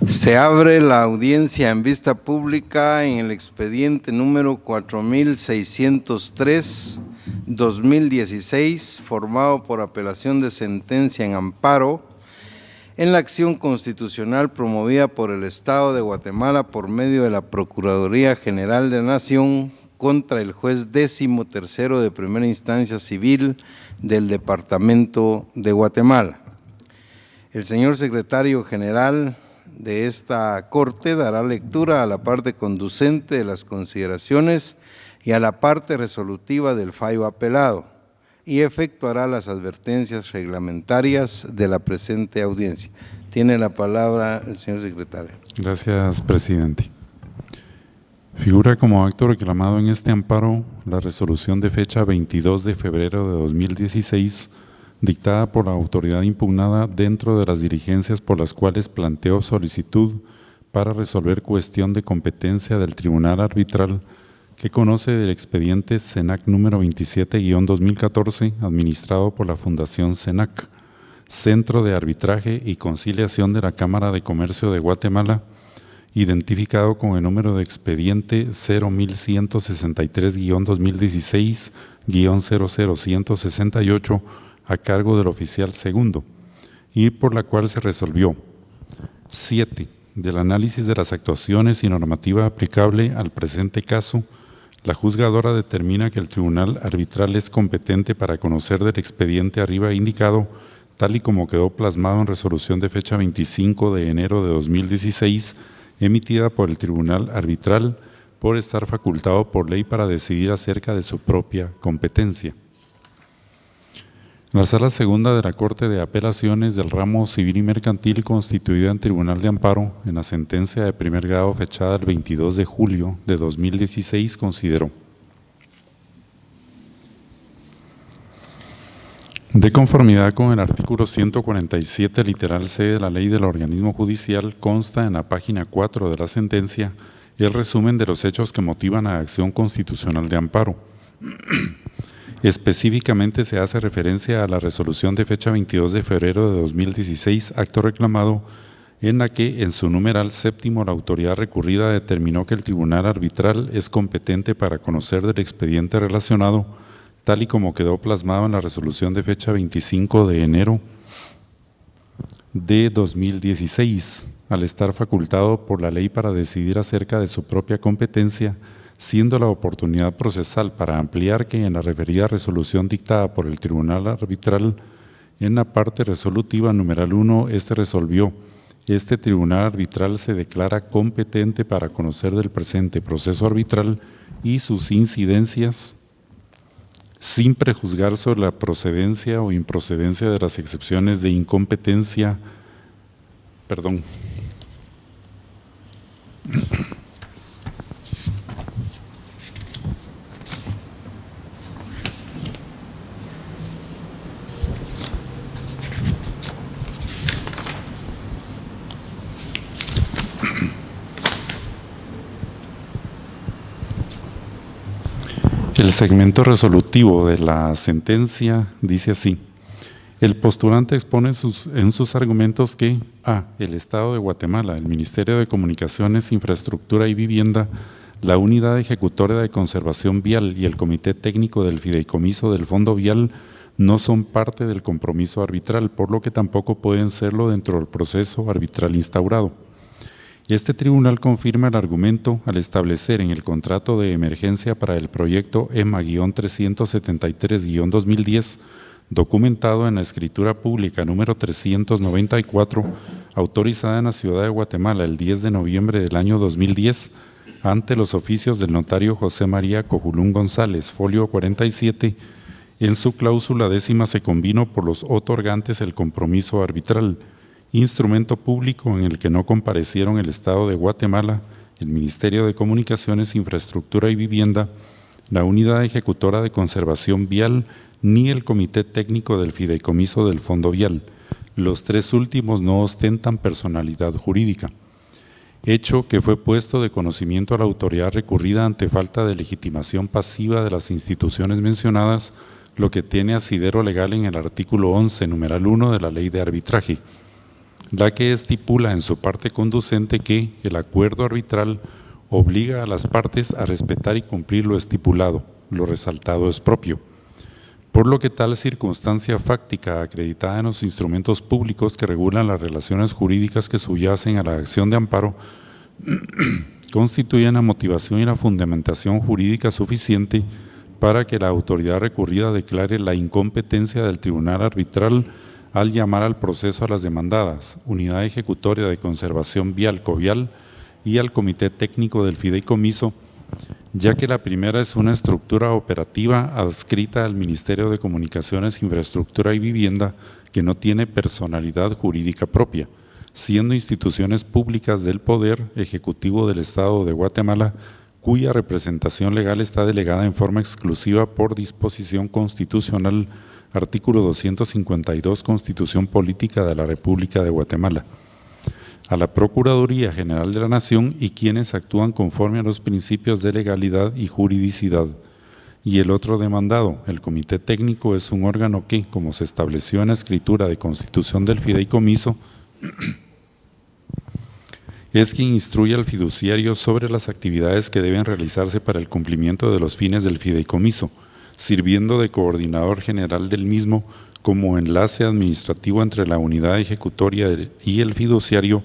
Se abre la audiencia en vista pública en el expediente número 4603-2016, formado por apelación de sentencia en amparo en la acción constitucional promovida por el Estado de Guatemala por medio de la Procuraduría General de la Nación contra el juez 13º de primera instancia civil del Departamento de Guatemala. El señor secretario general de esta Corte dará lectura a la parte conducente de las consideraciones y a la parte resolutiva del fallo apelado y efectuará las advertencias reglamentarias de la presente audiencia. Tiene la palabra el señor secretario. Gracias, presidente. Figura como acto reclamado en este amparo la resolución de fecha 22 de febrero de 2016 dictada por la autoridad impugnada dentro de las diligencias por las cuales planteó solicitud para resolver cuestión de competencia del Tribunal Arbitral que conoce del expediente SENAC número 27-2014 administrado por la Fundación SENAC, Centro de Arbitraje y Conciliación de la Cámara de Comercio de Guatemala, identificado con el número de expediente 01163-2016-00168 a cargo del oficial segundo, y por la cual se resolvió 7. Del análisis de las actuaciones y normativa aplicable al presente caso, la juzgadora determina que el Tribunal Arbitral es competente para conocer del expediente arriba indicado, tal y como quedó plasmado en resolución de fecha 25 de enero de 2016, emitida por el Tribunal Arbitral por estar facultado por ley para decidir acerca de su propia competencia. La Sala Segunda de la Corte de Apelaciones del Ramo Civil y Mercantil, constituida en Tribunal de Amparo, en la sentencia de primer grado fechada el 22 de julio de 2016, consideró: de conformidad con el artículo 147, literal C de la Ley del Organismo Judicial, consta en la página 4 de la sentencia el resumen de los hechos que motivan la acción constitucional de amparo. Específicamente se hace referencia a la resolución de fecha 22 de febrero de 2016, acto reclamado, en la que en su numeral séptimo la autoridad recurrida determinó que el Tribunal Arbitral es competente para conocer del expediente relacionado, tal y como quedó plasmado en la resolución de fecha 25 de enero de 2016, al estar facultado por la ley para decidir acerca de su propia competencia, siendo la oportunidad procesal para ampliar que en la referida resolución dictada por el Tribunal Arbitral, en la parte resolutiva numeral 1, resolvió: este Tribunal Arbitral se declara competente para conocer del presente proceso arbitral y sus incidencias, sin prejuzgar sobre la procedencia o improcedencia de las excepciones de incompetencia, El segmento resolutivo de la sentencia dice así: el postulante expone en sus argumentos que a. El Estado de Guatemala, el Ministerio de Comunicaciones, Infraestructura y Vivienda, la Unidad Ejecutora de Conservación Vial y el Comité Técnico del Fideicomiso del Fondo Vial no son parte del compromiso arbitral, por lo que tampoco pueden serlo dentro del proceso arbitral instaurado. Este tribunal confirma el argumento al establecer en el contrato de emergencia para el proyecto EMA-373-2010, documentado en la escritura pública número 394, autorizada en la ciudad de Guatemala el 10 de noviembre del año 2010, ante los oficios del notario José María Cojulún González, folio 47, en su cláusula 10ª se convino por los otorgantes el compromiso arbitral, instrumento público en el que no comparecieron el Estado de Guatemala, el Ministerio de Comunicaciones, Infraestructura y Vivienda, la Unidad Ejecutora de Conservación Vial, ni el Comité Técnico del Fideicomiso del Fondo Vial. Los tres últimos no ostentan personalidad jurídica, hecho que fue puesto de conocimiento a la autoridad recurrida ante falta de legitimación pasiva de las instituciones mencionadas, lo que tiene asidero legal en el artículo 11, numeral 1 de la Ley de Arbitraje. la que estipula en su parte conducente que el acuerdo arbitral obliga a las partes a respetar y cumplir lo estipulado, lo resaltado es propio. Por lo que tal circunstancia fáctica acreditada en los instrumentos públicos que regulan las relaciones jurídicas que subyacen a la acción de amparo constituyen la motivación y la fundamentación jurídica suficiente para que la autoridad recurrida declare la incompetencia del tribunal arbitral al llamar al proceso a las demandadas, Unidad Ejecutoria de Conservación Vial Covial y al Comité Técnico del Fideicomiso, ya que la primera es una estructura operativa adscrita al Ministerio de Comunicaciones, Infraestructura y Vivienda que no tiene personalidad jurídica propia, siendo instituciones públicas del Poder Ejecutivo del Estado de Guatemala, cuya representación legal está delegada en forma exclusiva por disposición constitucional, artículo 252, Constitución Política de la República de Guatemala, a la Procuraduría General de la Nación y quienes actúan conforme a los principios de legalidad y juridicidad. Y el otro demandado, el Comité Técnico, es un órgano que, como se estableció en la escritura de constitución del fideicomiso, es quien instruye al fiduciario sobre las actividades que deben realizarse para el cumplimiento de los fines del fideicomiso, sirviendo de coordinador general del mismo como enlace administrativo entre la unidad ejecutoria y el fiduciario,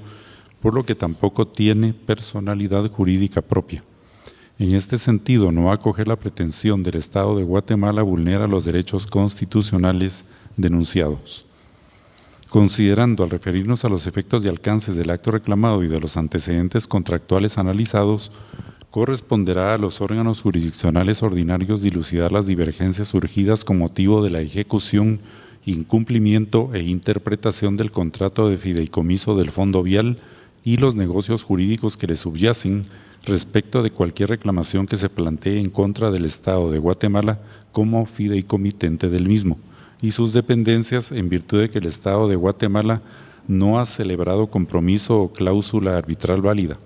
por lo que tampoco tiene personalidad jurídica propia. En este sentido, no acoger la pretensión del Estado de Guatemala vulnera los derechos constitucionales denunciados. Considerando, al referirnos a los efectos y alcances del acto reclamado y de los antecedentes contractuales analizados, corresponderá a los órganos jurisdiccionales ordinarios dilucidar las divergencias surgidas con motivo de la ejecución, incumplimiento e interpretación del contrato de fideicomiso del Fondo Vial y los negocios jurídicos que le subyacen respecto de cualquier reclamación que se plantee en contra del Estado de Guatemala como fideicomitente del mismo y sus dependencias, en virtud de que el Estado de Guatemala no ha celebrado compromiso o cláusula arbitral válida.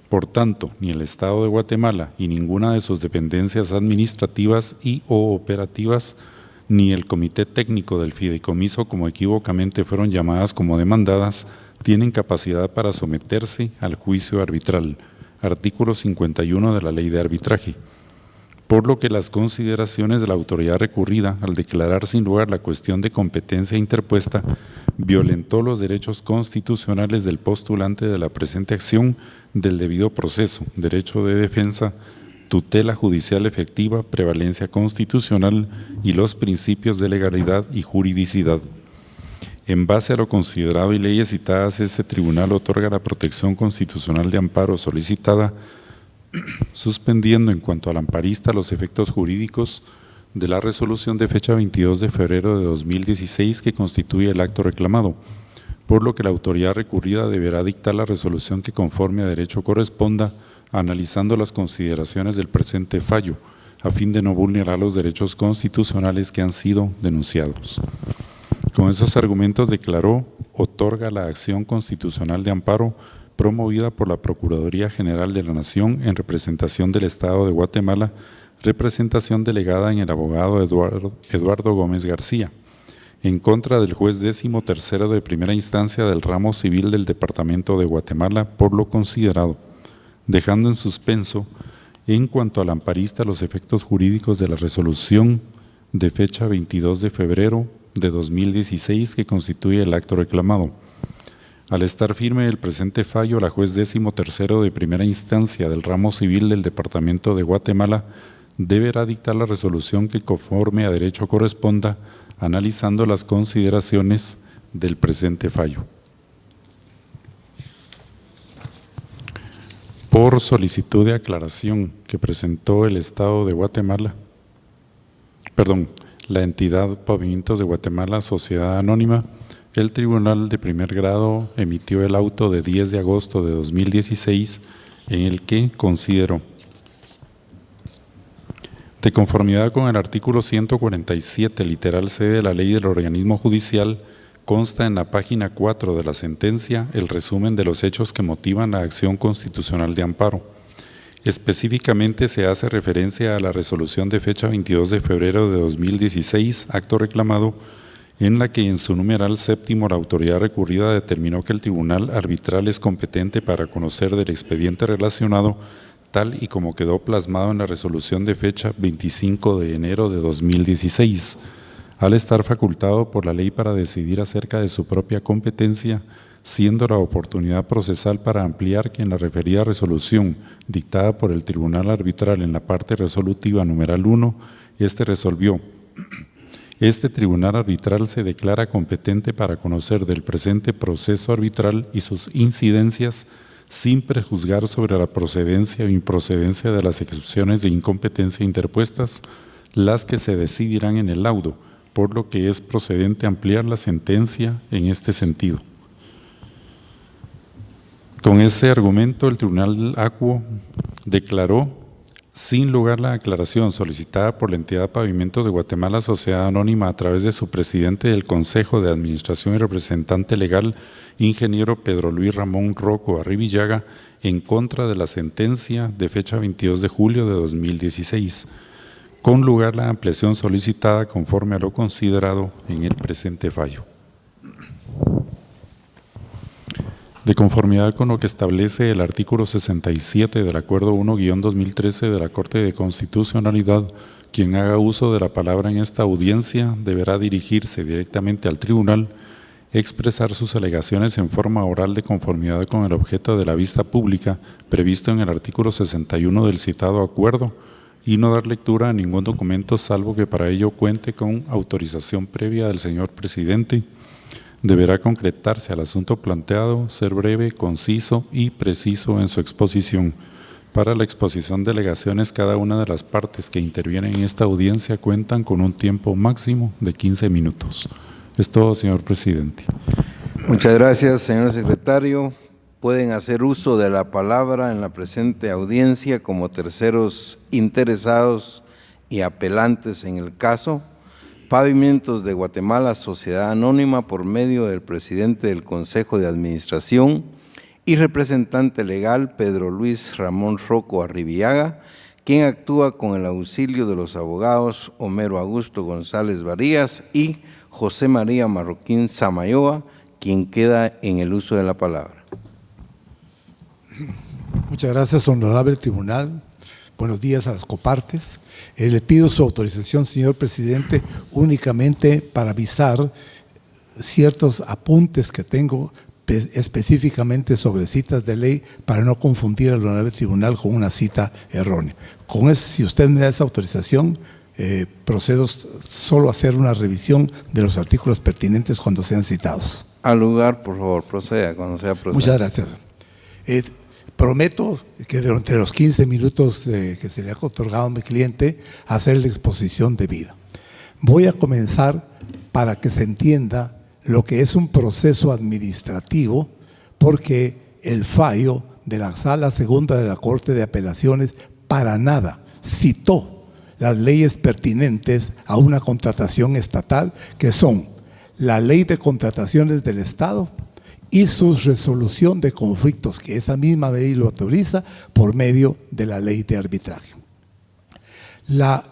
Por tanto, ni el Estado de Guatemala y ninguna de sus dependencias administrativas y o operativas, ni el Comité Técnico del Fideicomiso, como equívocamente fueron llamadas como demandadas, tienen capacidad para someterse al juicio arbitral, artículo 51 de la Ley de Arbitraje. Por lo que las consideraciones de la autoridad recurrida, al declarar sin lugar la cuestión de competencia interpuesta, violentó los derechos constitucionales del postulante de la presente acción del debido proceso, derecho de defensa, tutela judicial efectiva, prevalencia constitucional y los principios de legalidad y juridicidad. En base a lo considerado y leyes citadas, este tribunal otorga la protección constitucional de amparo solicitada, suspendiendo en cuanto al amparista los efectos jurídicos de la resolución de fecha 22 de febrero de 2016 que constituye el acto reclamado, por lo que la autoridad recurrida deberá dictar la resolución que conforme a derecho corresponda, analizando las consideraciones del presente fallo, a fin de no vulnerar los derechos constitucionales que han sido denunciados. Con esos argumentos declaró, otorga la acción constitucional de amparo promovida por la Procuraduría General de la Nación en representación del Estado de Guatemala, representación delegada en el abogado Eduardo Gómez García, en contra del juez 13º de primera instancia del ramo civil del Departamento de Guatemala por lo considerado, dejando en suspenso, en cuanto al amparista, los efectos jurídicos de la resolución de fecha 22 de febrero de 2016 que constituye el acto reclamado. Al estar firme el presente fallo, la juez 13º de primera instancia del ramo civil del Departamento de Guatemala deberá dictar la resolución que conforme a derecho corresponda, analizando las consideraciones del presente fallo. Por solicitud de aclaración que presentó el Estado de Guatemala, la entidad Pavimentos de Guatemala, Sociedad Anónima, el Tribunal de Primer Grado emitió el auto de 10 de agosto de 2016 en el que consideró, de conformidad con el artículo 147, literal C de la Ley del Organismo Judicial, consta en la página 4 de la sentencia el resumen de los hechos que motivan la acción constitucional de amparo. Específicamente se hace referencia a la resolución de fecha 22 de febrero de 2016, acto reclamado, en la que en su numeral séptimo la autoridad recurrida determinó que el tribunal arbitral es competente para conocer del expediente relacionado tal y como quedó plasmado en la resolución de fecha 25 de enero de 2016, al estar facultado por la ley para decidir acerca de su propia competencia, siendo la oportunidad procesal para ampliar que en la referida resolución dictada por el Tribunal Arbitral en la parte resolutiva numeral 1, resolvió: este Tribunal Arbitral se declara competente para conocer del presente proceso arbitral y sus incidencias sin prejuzgar sobre la procedencia o improcedencia de las excepciones de incompetencia interpuestas, las que se decidirán en el laudo, por lo que es procedente ampliar la sentencia en este sentido. Con ese argumento, el Tribunal Acuo declaró sin lugar la aclaración solicitada por la entidad Pavimentos de Guatemala, Sociedad Anónima, a través de su presidente del Consejo de Administración y representante legal, ingeniero Pedro Luis Ramón Rocco Arribillaga, en contra de la sentencia de fecha 22 de julio de 2016, con lugar la ampliación solicitada conforme a lo considerado en el presente fallo. De conformidad con lo que establece el artículo 67 del Acuerdo 1-2013 de la Corte de Constitucionalidad, quien haga uso de la palabra en esta audiencia deberá dirigirse directamente al tribunal, expresar sus alegaciones en forma oral de conformidad con el objeto de la vista pública previsto en el artículo 61 del citado acuerdo y no dar lectura a ningún documento salvo que para ello cuente con autorización previa del señor presidente. Deberá concretarse al asunto planteado, ser breve, conciso y preciso en su exposición. Para la exposición de alegaciones, cada una de las partes que intervienen en esta audiencia cuentan con un tiempo máximo de 15 minutos. Es todo, señor presidente. Muchas gracias, señor secretario. Pueden hacer uso de la palabra en la presente audiencia como terceros interesados y apelantes en el caso: Pavimentos de Guatemala, Sociedad Anónima, por medio del presidente del Consejo de Administración y representante legal Pedro Luis Ramón Rocco Arribillaga, quien actúa con el auxilio de los abogados Homero Augusto González Varías y José María Marroquín Samayoa, quien queda en el uso de la palabra. Muchas gracias, honorable tribunal. Buenos días a las copartes. Le pido su autorización, señor presidente, únicamente para avisar ciertos apuntes que tengo específicamente sobre citas de ley para no confundir al honorable tribunal con una cita errónea. Con eso, si usted me da esa autorización, procedo solo a hacer una revisión de los artículos pertinentes cuando sean citados. Al lugar, por favor, proceda cuando sea procedido. Muchas gracias. Prometo que durante los 15 minutos que se le ha otorgado a mi cliente, hacer la exposición debida. Voy a comenzar para que se entienda lo que es un proceso administrativo, porque el fallo de la Sala Segunda de la Corte de Apelaciones para nada citó las leyes pertinentes a una contratación estatal, que son la Ley de Contrataciones del Estado y su resolución de conflictos, que esa misma ley lo autoriza por medio de la ley de arbitraje. La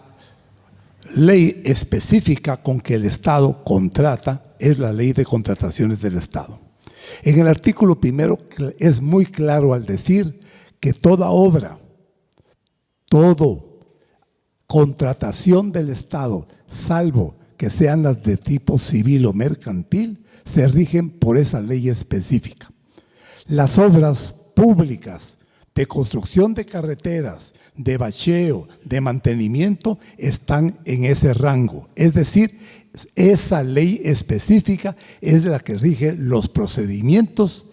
ley específica con que el Estado contrata es la Ley de Contrataciones del Estado. En el artículo primero es muy claro al decir que toda obra, contratación del Estado, salvo que sean las de tipo civil o mercantil, se rigen por esa ley específica. Las obras públicas de construcción de carreteras, de bacheo, de mantenimiento, están en ese rango. Es decir, esa ley específica es la que rige los procedimientos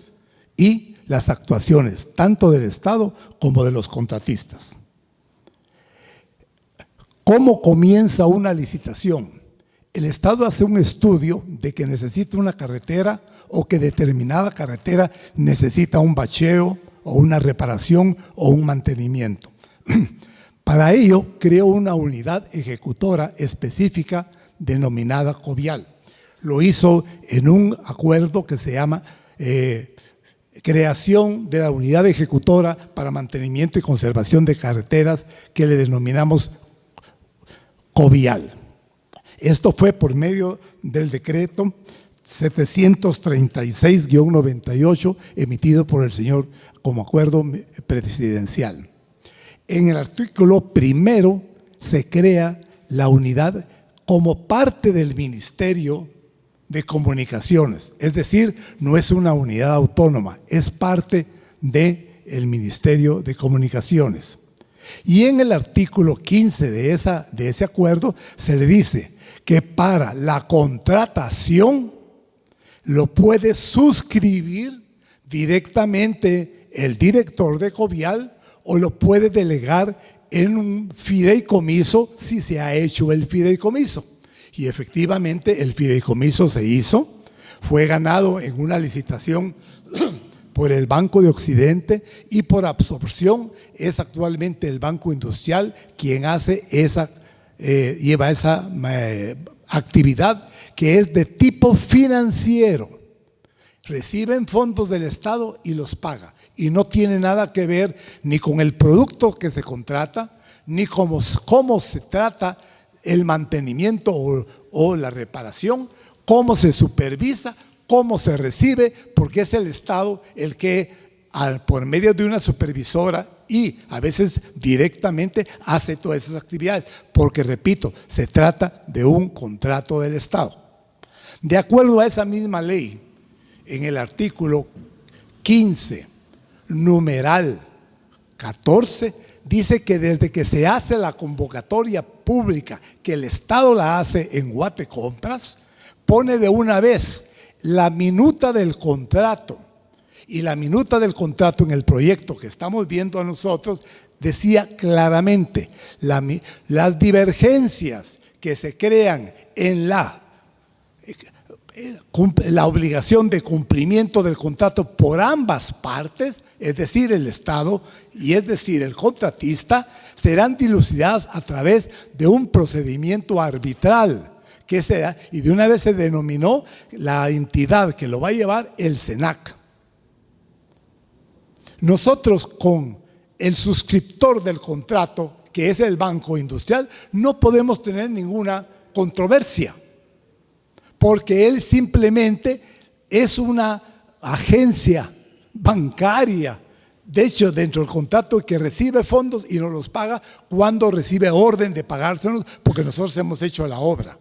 y las actuaciones, tanto del Estado como de los contratistas. ¿Cómo comienza una licitación? El Estado hace un estudio de que necesita una carretera o que determinada carretera necesita un bacheo o una reparación o un mantenimiento. Para ello, creó una unidad ejecutora específica denominada COVIAL. Lo hizo en un acuerdo que se llama creación de la unidad ejecutora para mantenimiento y conservación de carreteras, que le denominamos COVIAL. Esto fue por medio del decreto 736-98 emitido por el señor como acuerdo presidencial. En el artículo primero se crea la unidad como parte del Ministerio de Comunicaciones, es decir, no es una unidad autónoma, es parte del Ministerio de Comunicaciones. Y en el artículo 15 de ese acuerdo se le dice que para la contratación lo puede suscribir directamente el director de Covial o lo puede delegar en un fideicomiso si se ha hecho el fideicomiso. Y efectivamente el fideicomiso se hizo, fue ganado en una licitación por el Banco de Occidente y por absorción es actualmente el Banco Industrial quien hace lleva esa actividad que es de tipo financiero. Reciben fondos del Estado y los paga. Y no tiene nada que ver ni con el producto que se contrata, ni cómo se trata el mantenimiento o la reparación, cómo se supervisa, cómo se recibe, porque es el Estado el que, por medio de una supervisora y a veces directamente, hace todas esas actividades, porque repito, se trata de un contrato del Estado. De acuerdo a esa misma ley, en el artículo 15, numeral 14, dice que desde que se hace la convocatoria pública, que el Estado la hace en Guatecompras, pone de una vez la minuta del contrato. Y la minuta del contrato en el proyecto que estamos viendo a nosotros decía claramente las divergencias que se crean en la obligación de cumplimiento del contrato por ambas partes, es decir, el Estado y es decir, el contratista, serán dilucidadas a través de un procedimiento arbitral y de una vez se denominó la entidad que lo va a llevar el SENAC. Nosotros con el suscriptor del contrato, que es el Banco Industrial, no podemos tener ninguna controversia, porque él simplemente es una agencia bancaria, de hecho dentro del contrato, que recibe fondos y nos los paga cuando recibe orden de pagárselos, porque nosotros hemos hecho la obra.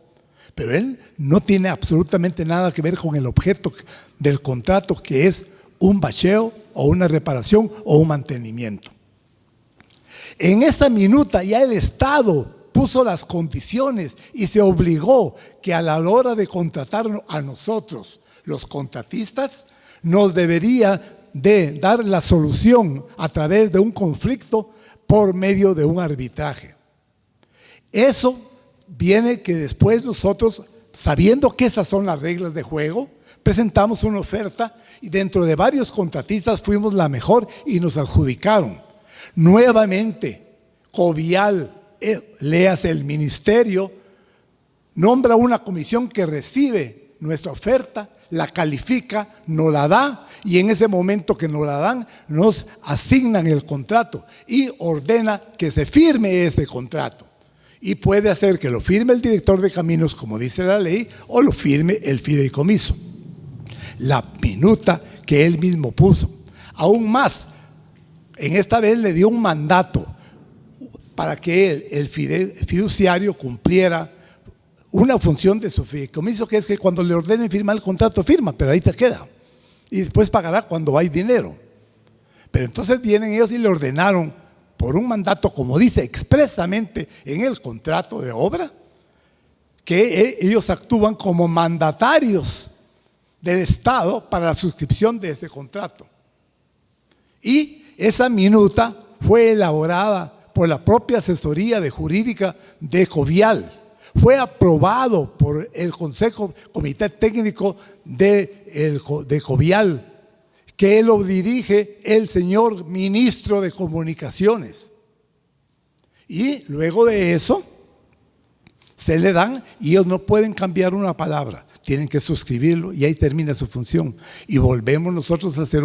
Pero él no tiene absolutamente nada que ver con el objeto del contrato, que es un bacheo o una reparación o un mantenimiento. En esta minuta ya el Estado puso las condiciones y se obligó que a la hora de contratarnos a nosotros, los contratistas, nos debería de dar la solución a través de un conflicto por medio de un arbitraje. Eso viene que después nosotros, sabiendo que esas son las reglas de juego, presentamos una oferta y dentro de varios contratistas fuimos la mejor y nos adjudicaron. Nuevamente, Covial, léase el ministerio, nombra una comisión que recibe nuestra oferta, la califica, nos la da y en ese momento que nos la dan, nos asignan el contrato y ordena que se firme ese contrato. Y puede hacer que lo firme el director de caminos, como dice la ley, o lo firme el fideicomiso. La minuta que él mismo puso. Aún más, en esta vez le dio un mandato para que el fiduciario cumpliera una función de su fideicomiso, que es que cuando le ordenen firmar el contrato, firma, pero ahí te queda. Y después pagará cuando hay dinero. Pero entonces vienen ellos y le ordenaron, por un mandato, como dice expresamente en el contrato de obra, que ellos actúan como mandatarios del Estado para la suscripción de este contrato. Y esa minuta fue elaborada por la propia asesoría jurídica de Covial. Fue aprobado por el Comité Técnico de Covial, que lo dirige el señor ministro de Comunicaciones. Y luego de eso, se le dan y ellos no pueden cambiar una palabra, tienen que suscribirlo y ahí termina su función. Y volvemos nosotros a hacer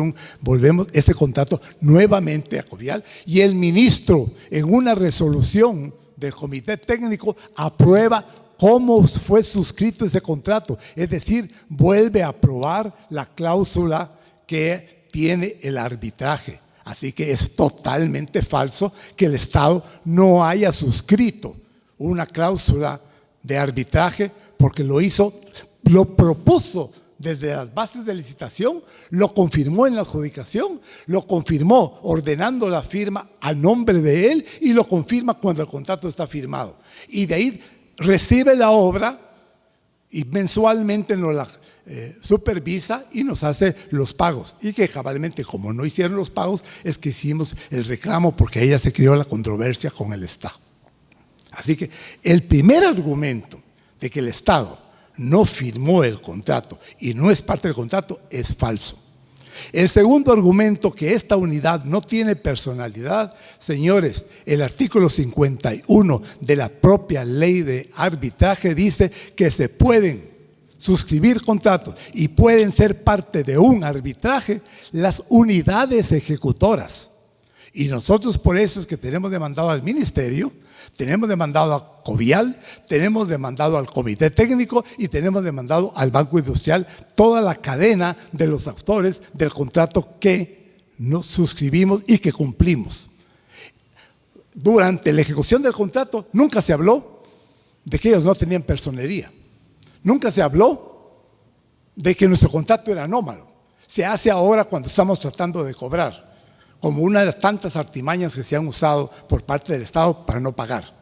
este contrato nuevamente a Covial y el ministro en una resolución del Comité Técnico aprueba cómo fue suscrito ese contrato. Es decir, vuelve a aprobar la cláusula que tiene el arbitraje. Así que es totalmente falso que el Estado no haya suscrito una cláusula de arbitraje, porque lo propuso desde las bases de licitación, lo confirmó en la adjudicación, lo confirmó ordenando la firma a nombre de él y lo confirma cuando el contrato está firmado. Y de ahí recibe la obra y mensualmente nos la supervisa y nos hace los pagos. Y que cabalmente, como no hicieron los pagos, es que hicimos el reclamo, porque ahí ya se creó la controversia con el Estado. Así que el primer argumento de que el Estado no firmó el contrato y no es parte del contrato es falso. El segundo argumento, que esta unidad no tiene personalidad, señores, el artículo 51 de la propia ley de arbitraje dice que se pueden suscribir contratos y pueden ser parte de un arbitraje las unidades ejecutoras. Y nosotros por eso es que tenemos demandado al Ministerio, tenemos demandado a Covial, tenemos demandado al Comité Técnico y tenemos demandado al Banco Industrial, toda la cadena de los autores del contrato que nos suscribimos y que cumplimos. Durante la ejecución del contrato nunca se habló de que ellos no tenían personería. Nunca se habló de que nuestro contrato era anómalo. Se hace ahora cuando estamos tratando de cobrar, como una de las tantas artimañas que se han usado por parte del Estado para no pagar.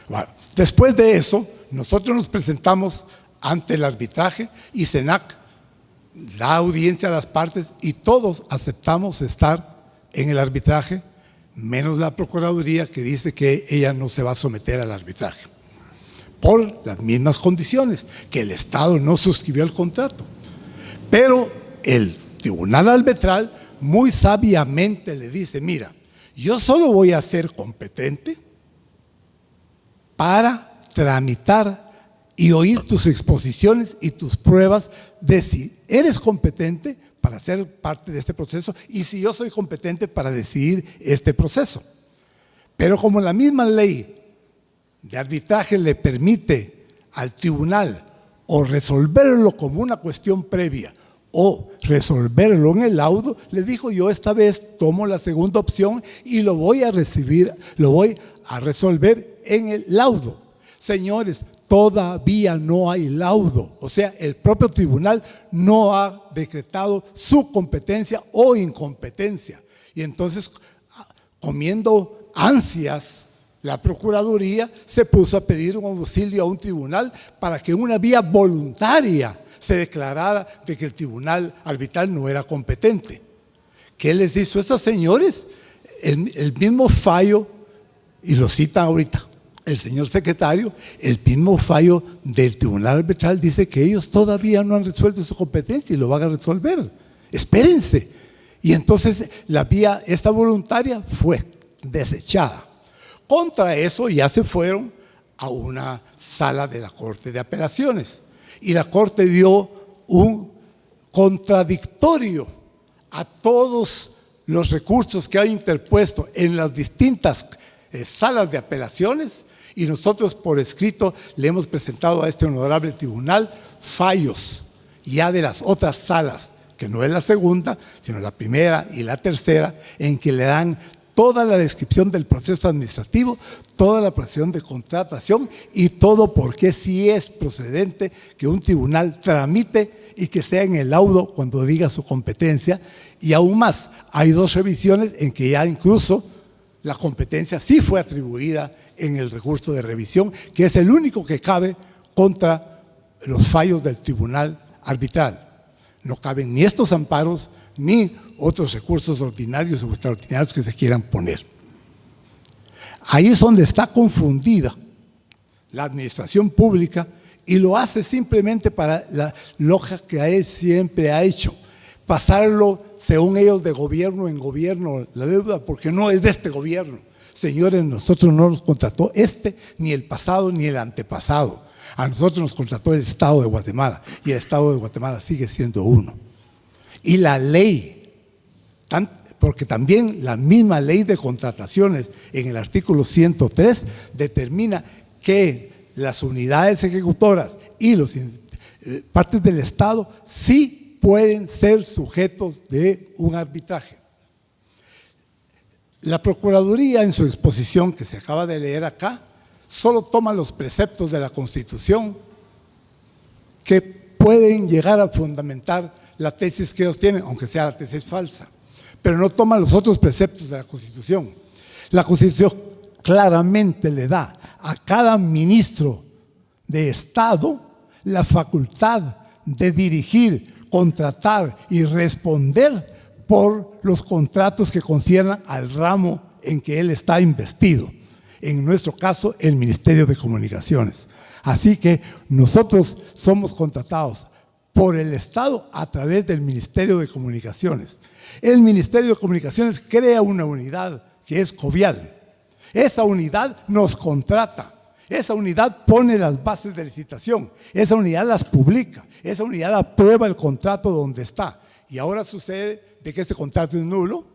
Bueno, después de eso, nosotros nos presentamos ante el arbitraje y SENAC da audiencia a las partes y todos aceptamos estar en el arbitraje, menos la Procuraduría, que dice que ella no se va a someter al arbitraje, por las mismas condiciones, que el Estado no suscribió el contrato. Pero el Tribunal Arbitral muy sabiamente le dice: mira, yo solo voy a ser competente para tramitar y oír tus exposiciones y tus pruebas de si eres competente para ser parte de este proceso y si yo soy competente para decidir este proceso. Pero como la misma ley de arbitraje le permite al tribunal o resolverlo como una cuestión previa o resolverlo en el laudo, le dijo: yo esta vez tomo la segunda opción y lo voy a resolver en el laudo. Señores, todavía no hay laudo, o sea, el propio tribunal no ha decretado su competencia o incompetencia. Y entonces, comiendo ansias, la Procuraduría se puso a pedir un auxilio a un tribunal para que una vía voluntaria se declarara de que el tribunal arbitral no era competente. ¿Qué les hizo a estos señores? El mismo fallo, y lo cita ahorita el señor secretario, el mismo fallo del tribunal arbitral dice que ellos todavía no han resuelto su competencia y lo van a resolver. Espérense. Y entonces la vía esta voluntaria fue desechada. Contra eso ya se fueron a una sala de la Corte de Apelaciones. Y la Corte dio un contradictorio a todos los recursos que ha interpuesto en las distintas salas de apelaciones, y nosotros por escrito le hemos presentado a este honorable tribunal fallos ya de las otras salas, que no es la segunda, sino la primera y la tercera, en que le dan toda la descripción del proceso administrativo, toda la procesión de contratación y todo por qué sí es procedente que un tribunal tramite y que sea en el laudo cuando diga su competencia. Y aún más, hay dos revisiones en que ya incluso la competencia sí fue atribuida en el recurso de revisión, que es el único que cabe contra los fallos del tribunal arbitral. No caben ni estos amparos ni otros recursos ordinarios o extraordinarios que se quieran poner. Ahí es donde está confundida la administración pública y lo hace simplemente para la loja que a él siempre ha hecho, pasarlo, según ellos, de gobierno en gobierno la deuda, porque no es de este gobierno. Señores, nosotros no nos contrató ni el pasado, ni el antepasado. A nosotros nos contrató el Estado de Guatemala y el Estado de Guatemala sigue siendo uno. Y la ley, porque también la misma ley de contrataciones en el artículo 103 determina que las unidades ejecutoras y las partes del Estado sí pueden ser sujetos de un arbitraje. La Procuraduría, en su exposición que se acaba de leer acá, solo toma los preceptos de la Constitución que pueden llegar a fundamentar la tesis que ellos tienen, aunque sea la tesis falsa, pero no toma los otros preceptos de la Constitución. La Constitución claramente le da a cada ministro de Estado la facultad de dirigir, contratar y responder por los contratos que conciernan al ramo en que él está investido. En nuestro caso, el Ministerio de Comunicaciones. Así que nosotros somos contratados por el Estado a través del Ministerio de Comunicaciones. El Ministerio de Comunicaciones crea una unidad que es COVIAL. Esa unidad nos contrata, esa unidad pone las bases de licitación, esa unidad las publica, esa unidad aprueba el contrato donde está. Y ahora sucede de que este contrato es nulo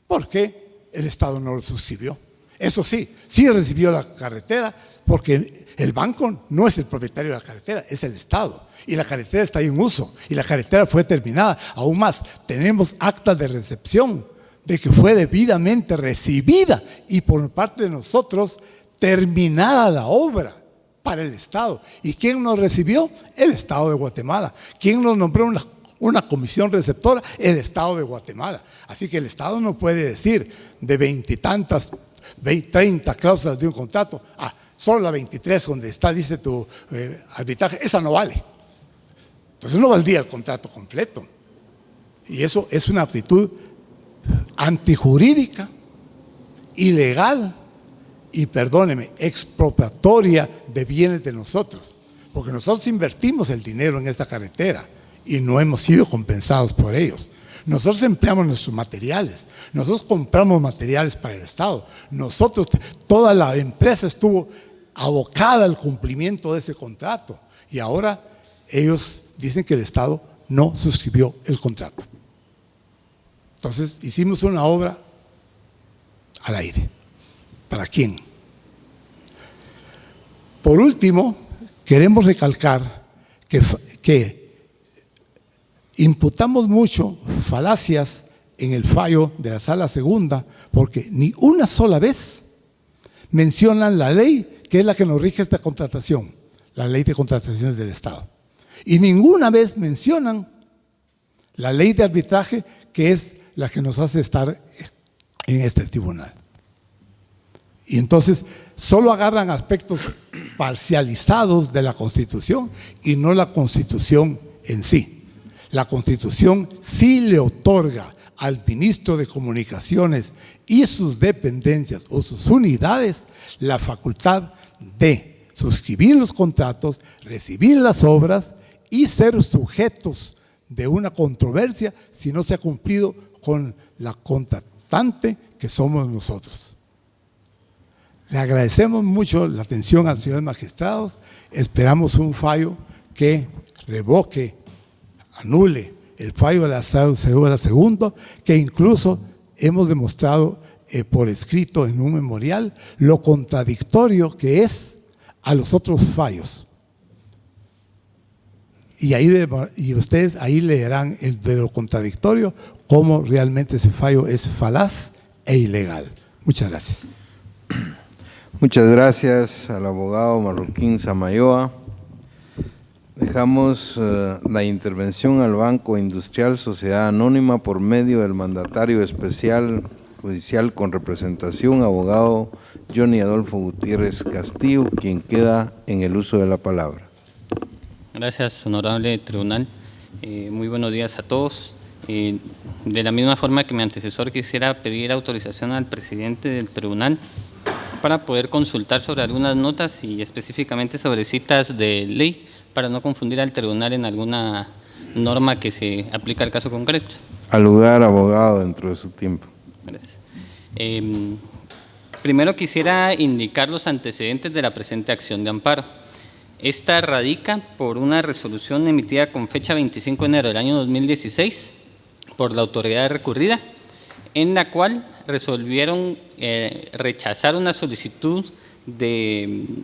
porque el Estado no lo suscribió. Eso sí, sí recibió la carretera porque el banco no es el propietario de la carretera, es el Estado. Y la carretera está en uso y la carretera fue terminada. Aún más, tenemos actas de recepción de que fue debidamente recibida y por parte de nosotros terminada la obra para el Estado. ¿Y quién nos recibió? El Estado de Guatemala. ¿Quién nos nombró una comisión receptora? El Estado de Guatemala. Así que el Estado no puede decir de 20 y tantas, 30 cláusulas de un contrato, solo la 23 donde está, dice tu arbitraje, esa no vale. Entonces no valdría el contrato completo. Y eso es una actitud antijurídica, ilegal y, perdóneme, expropiatoria de bienes de nosotros. Porque nosotros invertimos el dinero en esta carretera y no hemos sido compensados por ellos. Nosotros empleamos nuestros materiales, nosotros compramos materiales para el Estado, nosotros, toda la empresa estuvo abocada al cumplimiento de ese contrato y ahora ellos dicen que el Estado no suscribió el contrato. Entonces hicimos una obra al aire. ¿Para quién? Por último, queremos recalcar que imputamos mucho falacias en el fallo de la Sala Segunda, porque ni una sola vez mencionan la ley que es la que nos rige esta contratación, la ley de contrataciones del Estado. Y ninguna vez mencionan la ley de arbitraje, que es la que nos hace estar en este tribunal. Y entonces solo agarran aspectos parcializados de la Constitución y no la Constitución en sí. La Constitución sí le otorga al ministro de Comunicaciones y sus dependencias o sus unidades la facultad de suscribir los contratos, recibir las obras y ser sujetos de una controversia si no se ha cumplido con la contratante que somos nosotros. Le agradecemos mucho la atención al señor magistrados, esperamos un fallo que revoque, anule el fallo de la Sala Segunda, que incluso hemos demostrado por escrito en un memorial lo contradictorio que es a los otros fallos. Y ustedes ahí leerán de lo contradictorio cómo realmente ese fallo es falaz e ilegal. Muchas gracias. Muchas gracias al abogado Marroquín Samayoa. Dejamos la intervención al Banco Industrial Sociedad Anónima por medio del mandatario especial judicial con representación, abogado Johnny Adolfo Gutiérrez Castillo, quien queda en el uso de la palabra. Gracias, honorable tribunal. Muy buenos días a todos. De la misma forma que mi antecesor, quisiera pedir autorización al presidente del tribunal para poder consultar sobre algunas notas y específicamente sobre citas de ley, para no confundir al tribunal en alguna norma que se aplica al caso concreto. Al lugar, abogado, dentro de su tiempo. Gracias. Primero quisiera indicar los antecedentes de la presente acción de amparo. Esta radica por una resolución emitida con fecha 25 de enero del año 2016 por la autoridad recurrida, en la cual resolvieron rechazar una solicitud de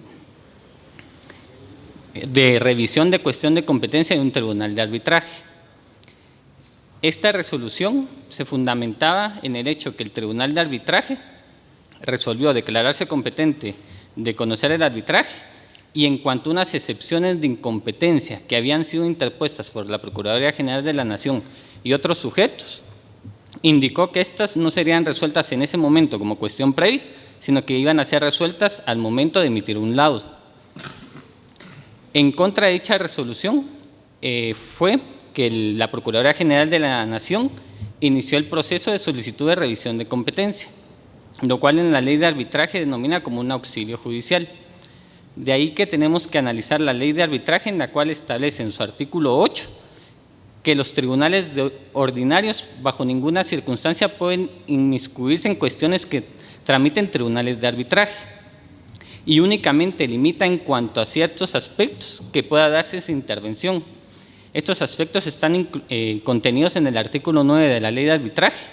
revisión de cuestión de competencia de un tribunal de arbitraje. Esta resolución se fundamentaba en el hecho que el tribunal de arbitraje resolvió declararse competente de conocer el arbitraje y en cuanto a unas excepciones de incompetencia que habían sido interpuestas por la Procuraduría General de la Nación y otros sujetos, indicó que estas no serían resueltas en ese momento como cuestión previa, sino que iban a ser resueltas al momento de emitir un laudo. En contra de dicha resolución fue que la Procuraduría General de la Nación inició el proceso de solicitud de revisión de competencia, lo cual en la ley de arbitraje denomina como un auxilio judicial. De ahí que tenemos que analizar la ley de arbitraje, en la cual establece en su artículo 8 que los tribunales ordinarios bajo ninguna circunstancia pueden inmiscuirse en cuestiones que tramiten tribunales de arbitraje y únicamente limita en cuanto a ciertos aspectos que pueda darse esa intervención. Estos aspectos están contenidos en el artículo 9 de la ley de arbitraje,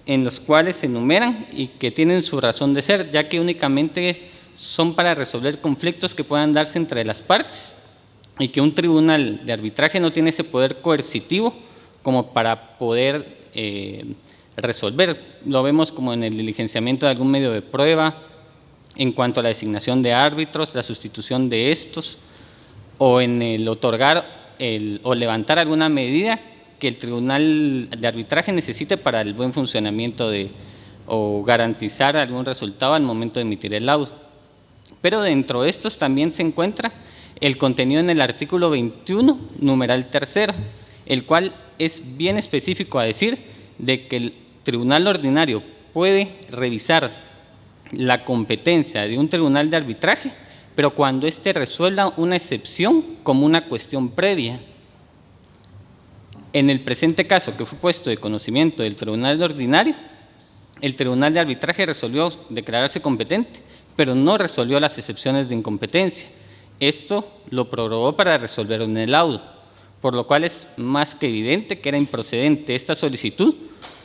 en los cuales se enumeran y que tienen su razón de ser, ya que únicamente son para resolver conflictos que puedan darse entre las partes y que un tribunal de arbitraje no tiene ese poder coercitivo como para poder resolver. Lo vemos como en el diligenciamiento de algún medio de prueba, en cuanto a la designación de árbitros, la sustitución de estos, o en el otorgar o levantar alguna medida que el tribunal de arbitraje necesite para el buen funcionamiento o garantizar algún resultado al momento de emitir el laudo. Pero dentro de estos también se encuentra el contenido en el artículo 21, numeral 3, el cual es bien específico a decir de que el tribunal ordinario puede revisar la competencia de un tribunal de arbitraje, pero cuando éste resuelva una excepción como una cuestión previa. En el presente caso que fue puesto de conocimiento del tribunal ordinario, el tribunal de arbitraje resolvió declararse competente, pero no resolvió las excepciones de incompetencia. Esto lo prorrogó para resolver en el laudo, por lo cual es más que evidente que era improcedente esta solicitud,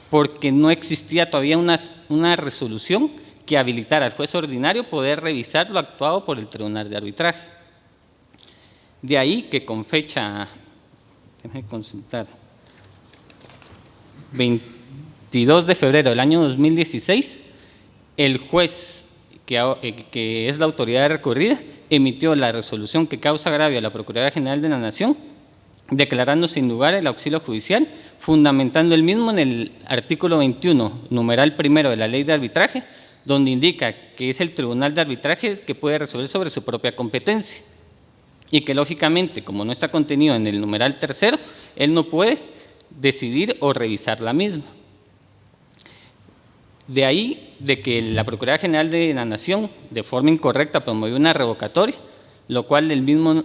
porque no existía todavía una resolución que habilitara al juez ordinario poder revisar lo actuado por el tribunal de arbitraje. De ahí que con fecha, déjenme consultar, 22 de febrero del año 2016, el juez, que es la autoridad recurrida, emitió la resolución que causa agravio a la Procuraduría General de la Nación, declarando sin lugar el auxilio judicial, fundamentando el mismo en el artículo 21, numeral 1 de la ley de arbitraje, donde indica que es el tribunal de arbitraje que puede resolver sobre su propia competencia y que lógicamente, como no está contenido en el numeral 3, él no puede decidir o revisar la misma. De ahí de que la Procuraduría General de la Nación, de forma incorrecta, promovió una revocatoria, lo cual el mismo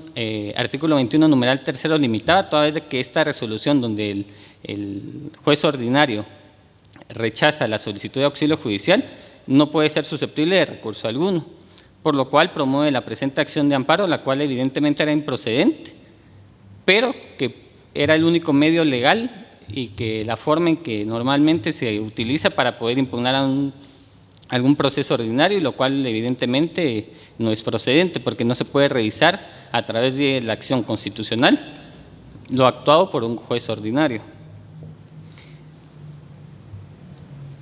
artículo 21, numeral 3 limitaba, toda vez de que esta resolución donde el juez ordinario rechaza la solicitud de auxilio judicial no puede ser susceptible de recurso alguno, por lo cual promueve la presente acción de amparo, la cual evidentemente era improcedente, pero que era el único medio legal y que la forma en que normalmente se utiliza para poder impugnar algún proceso ordinario, lo cual evidentemente no es procedente porque no se puede revisar a través de la acción constitucional lo actuado por un juez ordinario.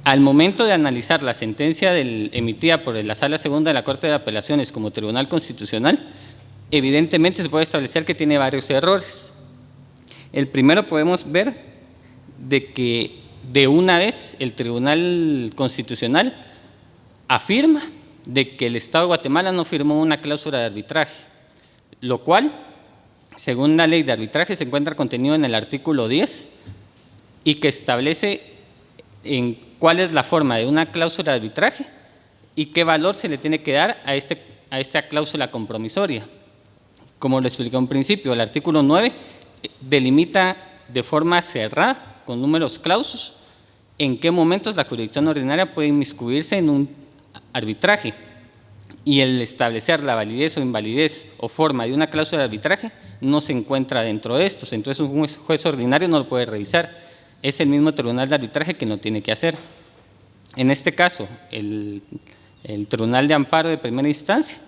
Al momento de analizar la sentencia emitida por la Sala Segunda de la Corte de Apelaciones como Tribunal Constitucional, evidentemente se puede establecer que tiene varios errores. El primero podemos ver de que de una vez el Tribunal Constitucional afirma de que el Estado de Guatemala no firmó una cláusula de arbitraje, lo cual, según la ley de arbitraje, se encuentra contenido en el artículo 10 y que establece en cuál es la forma de una cláusula de arbitraje y qué valor se le tiene que dar a esta cláusula compromisoria. Como lo expliqué en principio, el artículo 9 delimita de forma cerrada, con números clausos, en qué momentos la jurisdicción ordinaria puede inmiscuirse en un arbitraje, y el establecer la validez o invalidez o forma de una cláusula de arbitraje no se encuentra dentro de estos, entonces un juez ordinario no lo puede revisar, es el mismo tribunal de arbitraje que lo tiene que hacer. En este caso, el el Tribunal de Amparo de Primera Instancia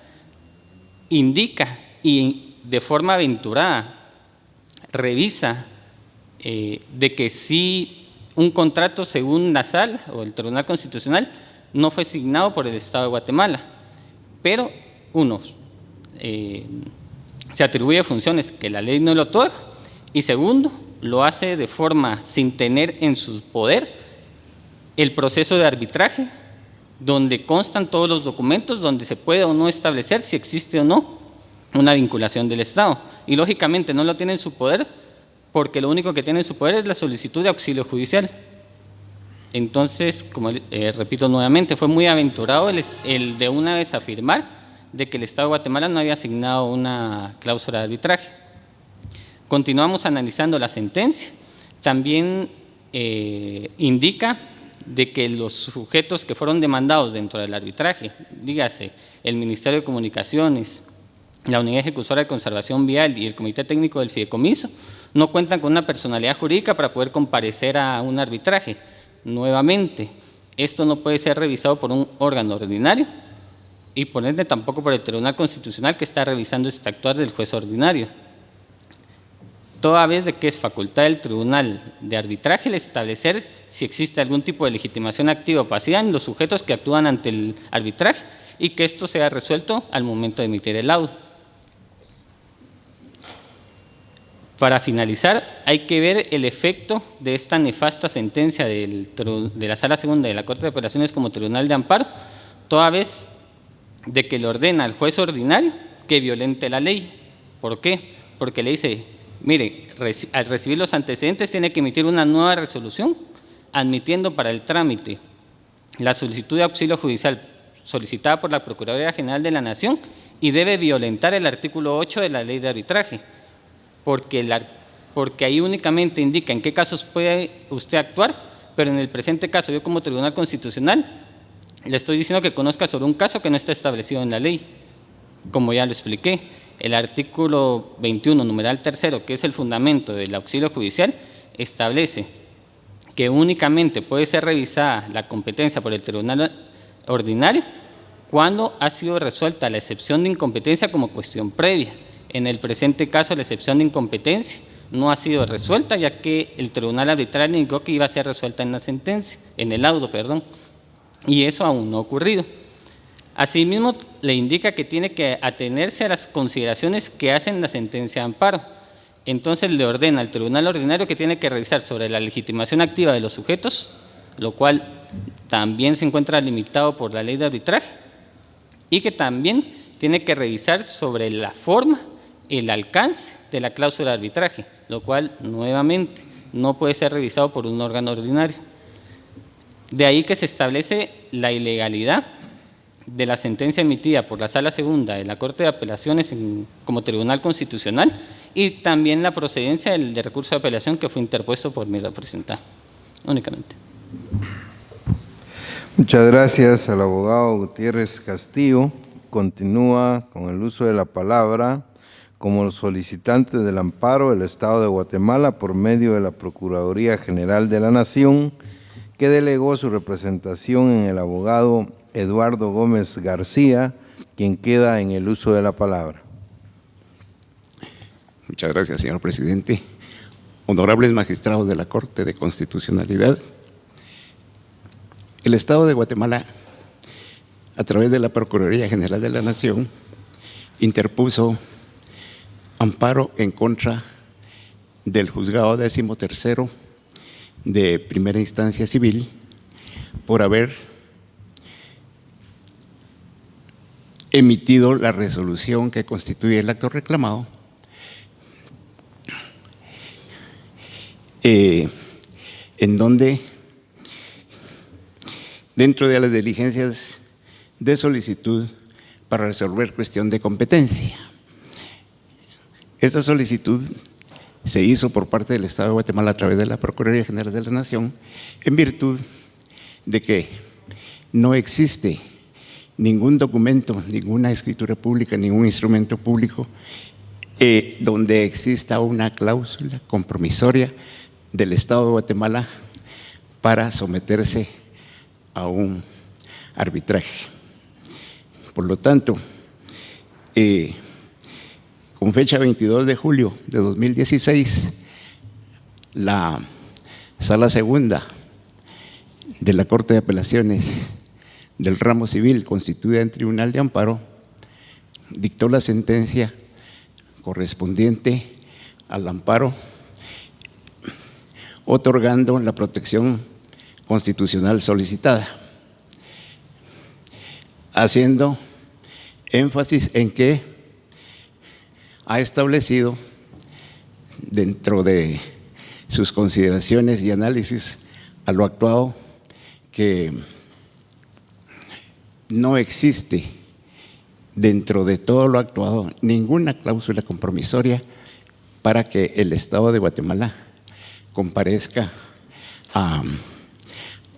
indica y de forma aventurada revisa de que si un contrato según la Sala o el Tribunal Constitucional no fue signado por el Estado de Guatemala, pero uno, se atribuye funciones que la ley no le otorga, y segundo, lo hace de forma sin tener en su poder el proceso de arbitraje, donde constan todos los documentos, donde se puede o no establecer si existe o no una vinculación del Estado. Y lógicamente no lo tiene en su poder, porque lo único que tiene en su poder es la solicitud de auxilio judicial. Entonces, como repito nuevamente, fue muy aventurado el de una vez afirmar de que el Estado de Guatemala no había asignado una cláusula de arbitraje. Continuamos analizando la sentencia. También indica de que los sujetos que fueron demandados dentro del arbitraje, dígase el Ministerio de Comunicaciones, la Unidad Ejecutora de Conservación Vial y el Comité Técnico del Fideicomiso, no cuentan con una personalidad jurídica para poder comparecer a un arbitraje. Nuevamente, esto no puede ser revisado por un órgano ordinario y por ende tampoco por el Tribunal Constitucional, que está revisando este actuar del juez ordinario, toda vez de que es facultad del Tribunal de Arbitraje el establecer si existe algún tipo de legitimación activa o pasiva en los sujetos que actúan ante el arbitraje y que esto sea resuelto al momento de emitir el laudo. Para finalizar, hay que ver el efecto de esta nefasta sentencia de la Sala Segunda de la Corte de Apelaciones como Tribunal de Amparo, toda vez de que le ordena al juez ordinario que violente la ley. ¿Por qué? Porque le dice, mire, al recibir los antecedentes tiene que emitir una nueva resolución admitiendo para el trámite la solicitud de auxilio judicial solicitada por la Procuraduría General de la Nación y debe violentar el artículo 8 de la Ley de Arbitraje, porque ahí únicamente indica en qué casos puede usted actuar, pero en el presente caso yo como Tribunal Constitucional le estoy diciendo que conozca sobre un caso que no está establecido en la ley, como ya lo expliqué. El artículo 21, numeral 3, que es el fundamento del auxilio judicial, establece que únicamente puede ser revisada la competencia por el Tribunal Ordinario cuando ha sido resuelta la excepción de incompetencia como cuestión previa. En el presente caso, la excepción de incompetencia no ha sido resuelta, ya que el Tribunal Arbitral indicó que iba a ser resuelta en la sentencia, en el laudo, perdón, y eso aún no ha ocurrido. Asimismo, le indica que tiene que atenerse a las consideraciones que hacen la sentencia de amparo. Entonces le ordena al Tribunal Ordinario que tiene que revisar sobre la legitimación activa de los sujetos, lo cual también se encuentra limitado por la Ley de Arbitraje, y que también tiene que revisar sobre la forma, el alcance de la cláusula de arbitraje, lo cual nuevamente no puede ser revisado por un órgano ordinario. De ahí que se establece la ilegalidad de la sentencia emitida por la Sala Segunda de la Corte de Apelaciones como Tribunal Constitucional y también la procedencia del recurso de apelación que fue interpuesto por mi representante. Únicamente. Muchas gracias al abogado Gutiérrez Castillo. Continúa con el uso de la palabra como solicitante del amparo el Estado de Guatemala por medio de la Procuraduría General de la Nación, que delegó su representación en el abogado Eduardo Gómez García, quien queda en el uso de la palabra. Muchas gracias, señor presidente. Honorables magistrados de la Corte de Constitucionalidad, el Estado de Guatemala, a través de la Procuraduría General de la Nación, interpuso amparo en contra del Juzgado 13º de Primera Instancia Civil por haber emitido la resolución que constituye el acto reclamado, en donde, dentro de las diligencias de solicitud para resolver cuestión de competencia, esta solicitud se hizo por parte del Estado de Guatemala a través de la Procuraduría General de la Nación en virtud de que no existe ningún documento, ninguna escritura pública, ningún instrumento público donde exista una cláusula compromisoria del Estado de Guatemala para someterse a un arbitraje. Por lo tanto, con fecha 22 de julio de 2016, la Sala Segunda de la Corte de Apelaciones del Ramo Civil, constituida en Tribunal de Amparo, dictó la sentencia correspondiente al amparo, otorgando la protección constitucional solicitada, haciendo énfasis en que ha establecido dentro de sus consideraciones y análisis a lo actuado que no existe dentro de todo lo actuado ninguna cláusula compromisoria para que el Estado de Guatemala comparezca a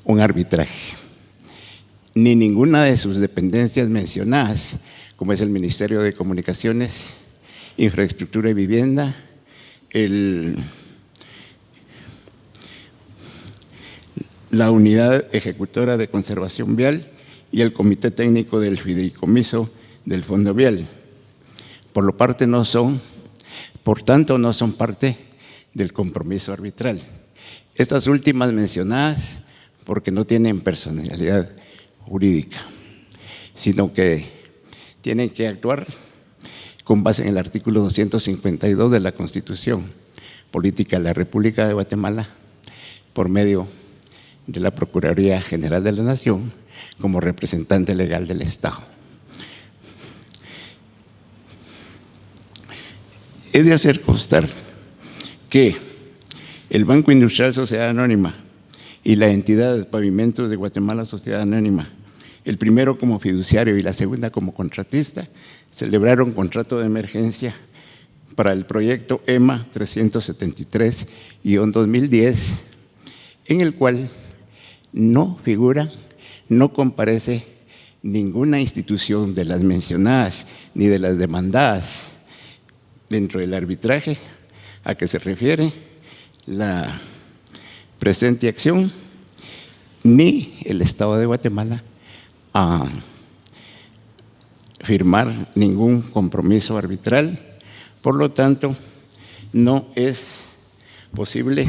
un arbitraje, ni ninguna de sus dependencias mencionadas, como es el Ministerio de Comunicaciones, Infraestructura y Vivienda, la Unidad Ejecutora de Conservación Vial y el Comité Técnico del Fideicomiso del Fondo Vial. Por tanto, no son parte del compromiso arbitral. Estas últimas mencionadas porque no tienen personalidad jurídica, sino que tienen que actuar con base en el artículo 252 de la Constitución Política de la República de Guatemala, por medio de la Procuraduría General de la Nación como representante legal del Estado. Es de hacer constar que el Banco Industrial Sociedad Anónima y la entidad Pavimentos de Guatemala Sociedad Anónima, el primero como fiduciario y la segunda como contratista, celebraron contrato de emergencia para el proyecto EMA 373-2010, en el cual no figura, no comparece ninguna institución de las mencionadas ni de las demandadas dentro del arbitraje a que se refiere la presente acción, ni el Estado de Guatemala a firmar ningún compromiso arbitral. Por lo tanto, no es posible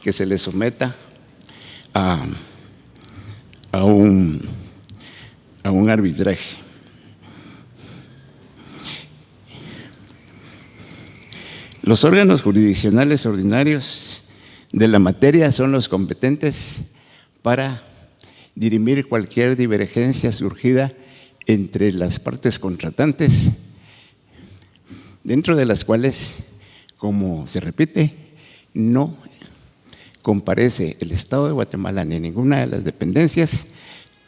que se le someta a un arbitraje. Los órganos jurisdiccionales ordinarios de la materia son los competentes para dirimir cualquier divergencia surgida entre las partes contratantes, dentro de las cuales, como se repite, no comparece el Estado de Guatemala ni ninguna de las dependencias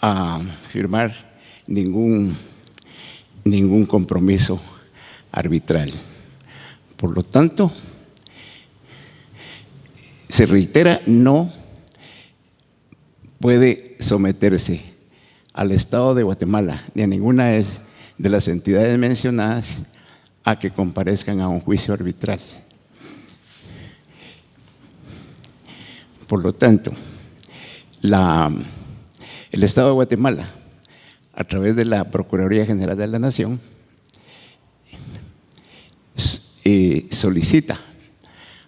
a firmar ningún compromiso arbitral. Por lo tanto, se reitera, no puede someterse al Estado de Guatemala ni a ninguna de las entidades mencionadas a que comparezcan a un juicio arbitral. Por lo tanto, el Estado de Guatemala, a través de la Procuraduría General de la Nación, solicita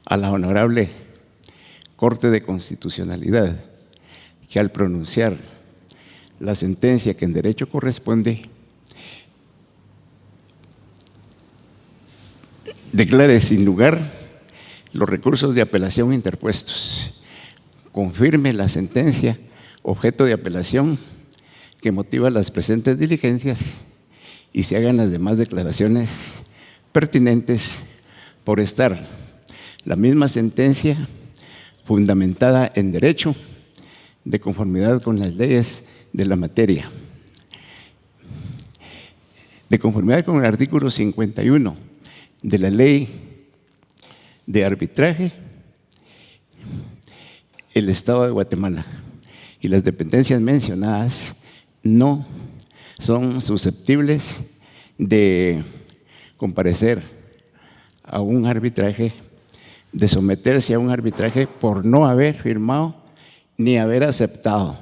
a la Honorable Corte de Constitucionalidad que al pronunciar la sentencia que en derecho corresponde, declare sin lugar los recursos de apelación interpuestos, confirme la sentencia objeto de apelación que motiva las presentes diligencias y se hagan las demás declaraciones pertinentes por estar la misma sentencia fundamentada en derecho, de conformidad con las leyes de la materia, de conformidad con el artículo 51 de la Ley de Arbitraje. El Estado de Guatemala y las dependencias mencionadas no son susceptibles de comparecer a un arbitraje, de someterse a un arbitraje por no haber firmado ni haber aceptado,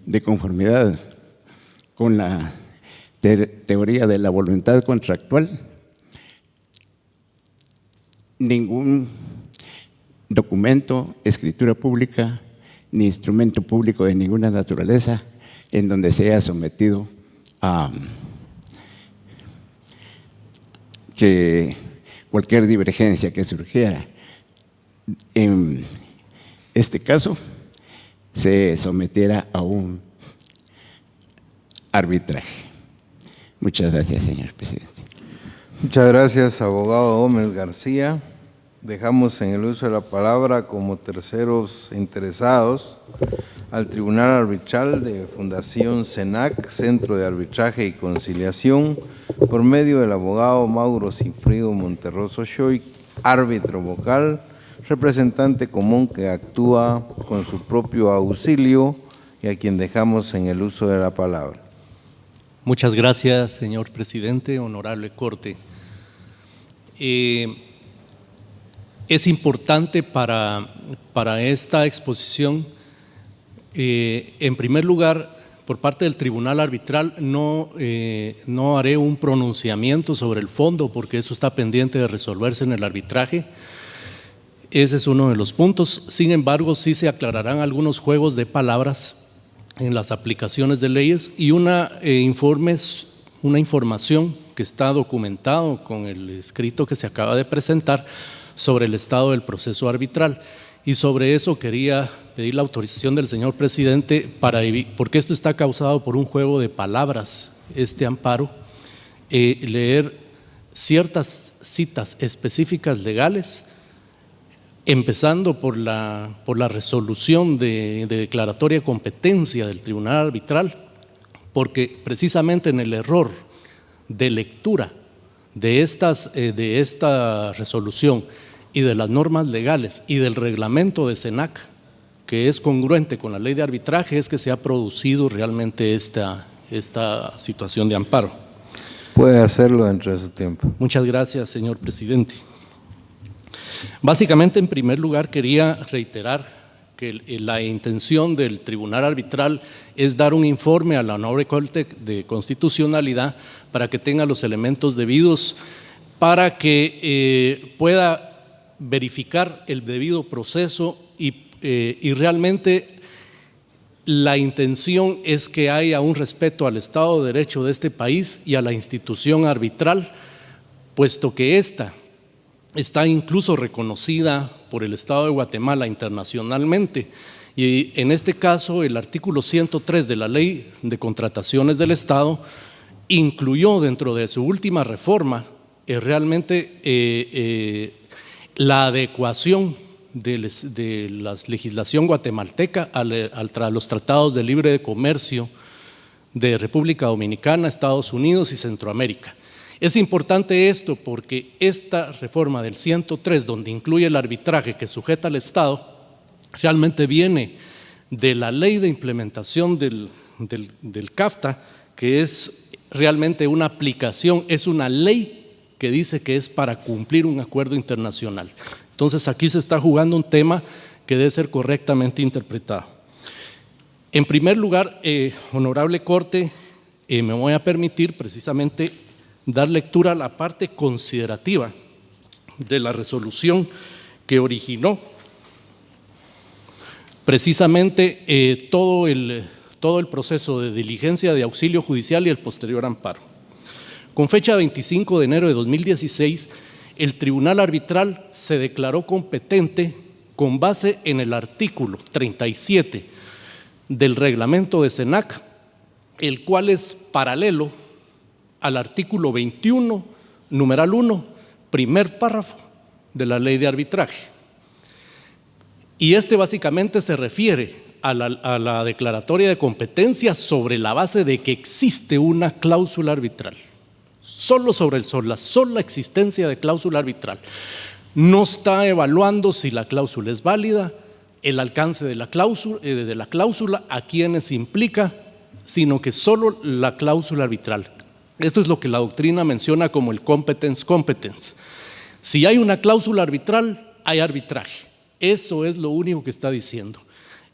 de conformidad con la teoría de la voluntad contractual, ningún documento, escritura pública, ni instrumento público de ninguna naturaleza en donde se haya sometido a que cualquier divergencia que surgiera en este caso se sometiera a un arbitraje. Muchas gracias, señor presidente. Muchas gracias, abogado Gómez García. Dejamos en el uso de la palabra como terceros interesados al Tribunal Arbitral de Fundación CENAC, Centro de Arbitraje y Conciliación, por medio del abogado Mauro Cifrido Monterroso Shoy, árbitro vocal, representante común que actúa con su propio auxilio y a quien dejamos en el uso de la palabra. Muchas gracias, señor presidente, honorable Corte. Es importante para esta exposición, en primer lugar, por parte del Tribunal Arbitral, no haré un pronunciamiento sobre el fondo porque eso está pendiente de resolverse en el arbitraje. Ese es uno de los puntos. Sin embargo, sí se aclararán algunos juegos de palabras en las aplicaciones de leyes y una información que está documentado con el escrito que se acaba de presentar sobre el estado del proceso arbitral. Y sobre eso quería pedir la autorización del señor presidente porque esto está causado por un juego de palabras, este amparo, leer ciertas citas específicas legales, empezando por la resolución de declaratoria de competencia del Tribunal Arbitral, porque precisamente en el error de lectura de esta resolución y de las normas legales y del reglamento de CENAC, que es congruente con la ley de arbitraje, es que se ha producido realmente esta situación de amparo. Puede hacerlo dentro de su tiempo. Muchas gracias, señor presidente. Básicamente, en primer lugar, quería reiterar que la intención del Tribunal Arbitral es dar un informe a la Honorable Corte de Constitucionalidad para que tenga los elementos debidos para que pueda verificar el debido proceso y realmente la intención es que haya un respeto al Estado de Derecho de este país y a la institución arbitral, puesto que esta está incluso reconocida por el Estado de Guatemala internacionalmente. Y en este caso, el artículo 103 de la Ley de Contrataciones del Estado incluyó dentro de su última reforma realmente la adecuación de la legislación guatemalteca a los tratados de libre comercio de República Dominicana, Estados Unidos y Centroamérica. Es importante esto porque esta reforma del 103, donde incluye el arbitraje que sujeta al Estado, realmente viene de la ley de implementación del CAFTA, que es realmente una aplicación, es una ley que dice que es para cumplir un acuerdo internacional. Entonces aquí se está jugando un tema que debe ser correctamente interpretado. En primer lugar, honorable Corte, me voy a permitir precisamente dar lectura a la parte considerativa de la resolución que originó precisamente todo el proceso de diligencia de auxilio judicial y el posterior amparo. Con fecha 25 de enero de 2016, el Tribunal Arbitral se declaró competente con base en el artículo 37 del reglamento de CENAC, el cual es paralelo al artículo 21, numeral 1, primer párrafo de la ley de arbitraje. Y este básicamente se refiere a la declaratoria de competencia sobre la base de que existe una cláusula arbitral. Solo sobre la sola existencia de cláusula arbitral. No está evaluando si la cláusula es válida, el alcance de la cláusula, a quienes implica, sino que solo la cláusula arbitral. Esto es lo que la doctrina menciona como el competence. Si hay una cláusula arbitral, hay arbitraje. Eso es lo único que está diciendo.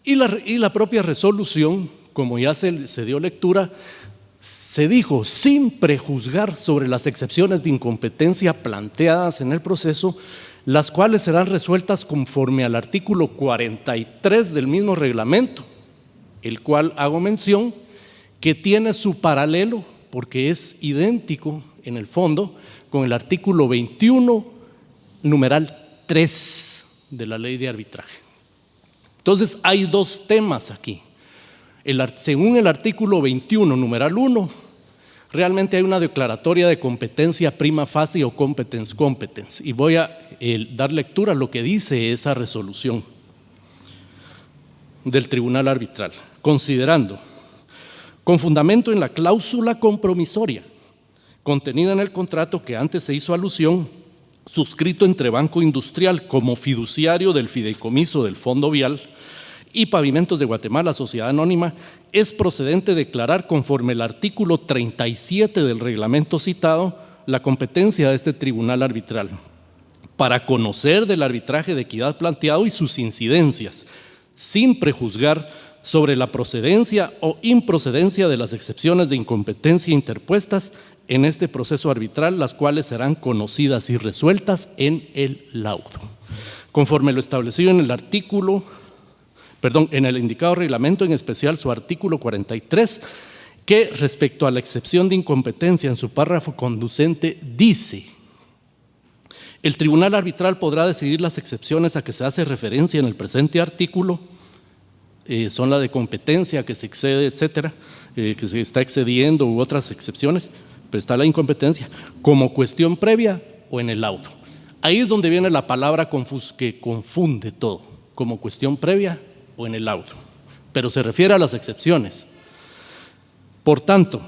Y la propia resolución, como ya se dio lectura, Se dijo, sin prejuzgar sobre las excepciones de incompetencia planteadas en el proceso, las cuales serán resueltas conforme al artículo 43 del mismo reglamento, el cual hago mención que tiene su paralelo, porque es idéntico en el fondo, con el artículo 21, numeral 3 de la ley de arbitraje. Entonces hay dos temas aquí. Según el artículo 21, numeral 1, realmente hay una declaratoria de competencia prima facie o competence, y voy a dar lectura a lo que dice esa resolución del Tribunal Arbitral, considerando, con fundamento en la cláusula compromisoria contenida en el contrato que antes se hizo alusión, suscrito entre Banco Industrial como fiduciario del fideicomiso del Fondo Vial y Pavimentos de Guatemala, Sociedad Anónima, es procedente declarar conforme el artículo 37 del reglamento citado la competencia de este tribunal arbitral para conocer del arbitraje de equidad planteado y sus incidencias, sin prejuzgar sobre la procedencia o improcedencia de las excepciones de incompetencia interpuestas en este proceso arbitral, las cuales serán conocidas y resueltas en el laudo. Conforme lo establecido en en el indicado reglamento, en especial su artículo 43, que respecto a la excepción de incompetencia en su párrafo conducente dice: el tribunal arbitral podrá decidir las excepciones a que se hace referencia en el presente artículo, son la de competencia, que se excede, etcétera, que se está excediendo u otras excepciones, pero está la incompetencia, como cuestión previa o en el laudo. Ahí es donde viene la palabra que confunde todo, como cuestión previa o en el laudo, pero se refiere a las excepciones. Por tanto,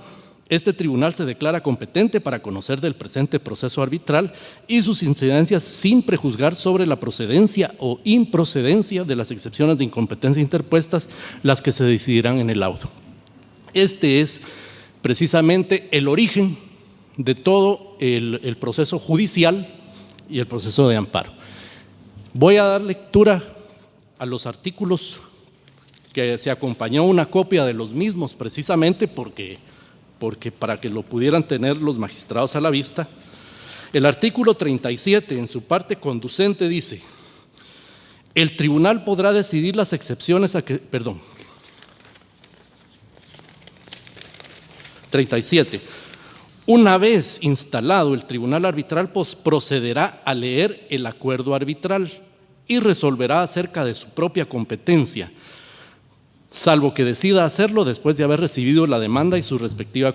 este tribunal se declara competente para conocer del presente proceso arbitral y sus incidencias sin prejuzgar sobre la procedencia o improcedencia de las excepciones de incompetencia interpuestas, las que se decidirán en el laudo. Este es precisamente el origen de todo el proceso judicial y el proceso de amparo. Voy a dar lectura a los artículos que se acompañó una copia de los mismos, precisamente porque para que lo pudieran tener los magistrados a la vista. El artículo 37, en su parte conducente, dice: el tribunal podrá decidir las excepciones a que… 37. Una vez instalado el tribunal arbitral, procederá a leer el acuerdo arbitral y resolverá acerca de su propia competencia, salvo que decida hacerlo después de haber recibido la demanda y su respectiva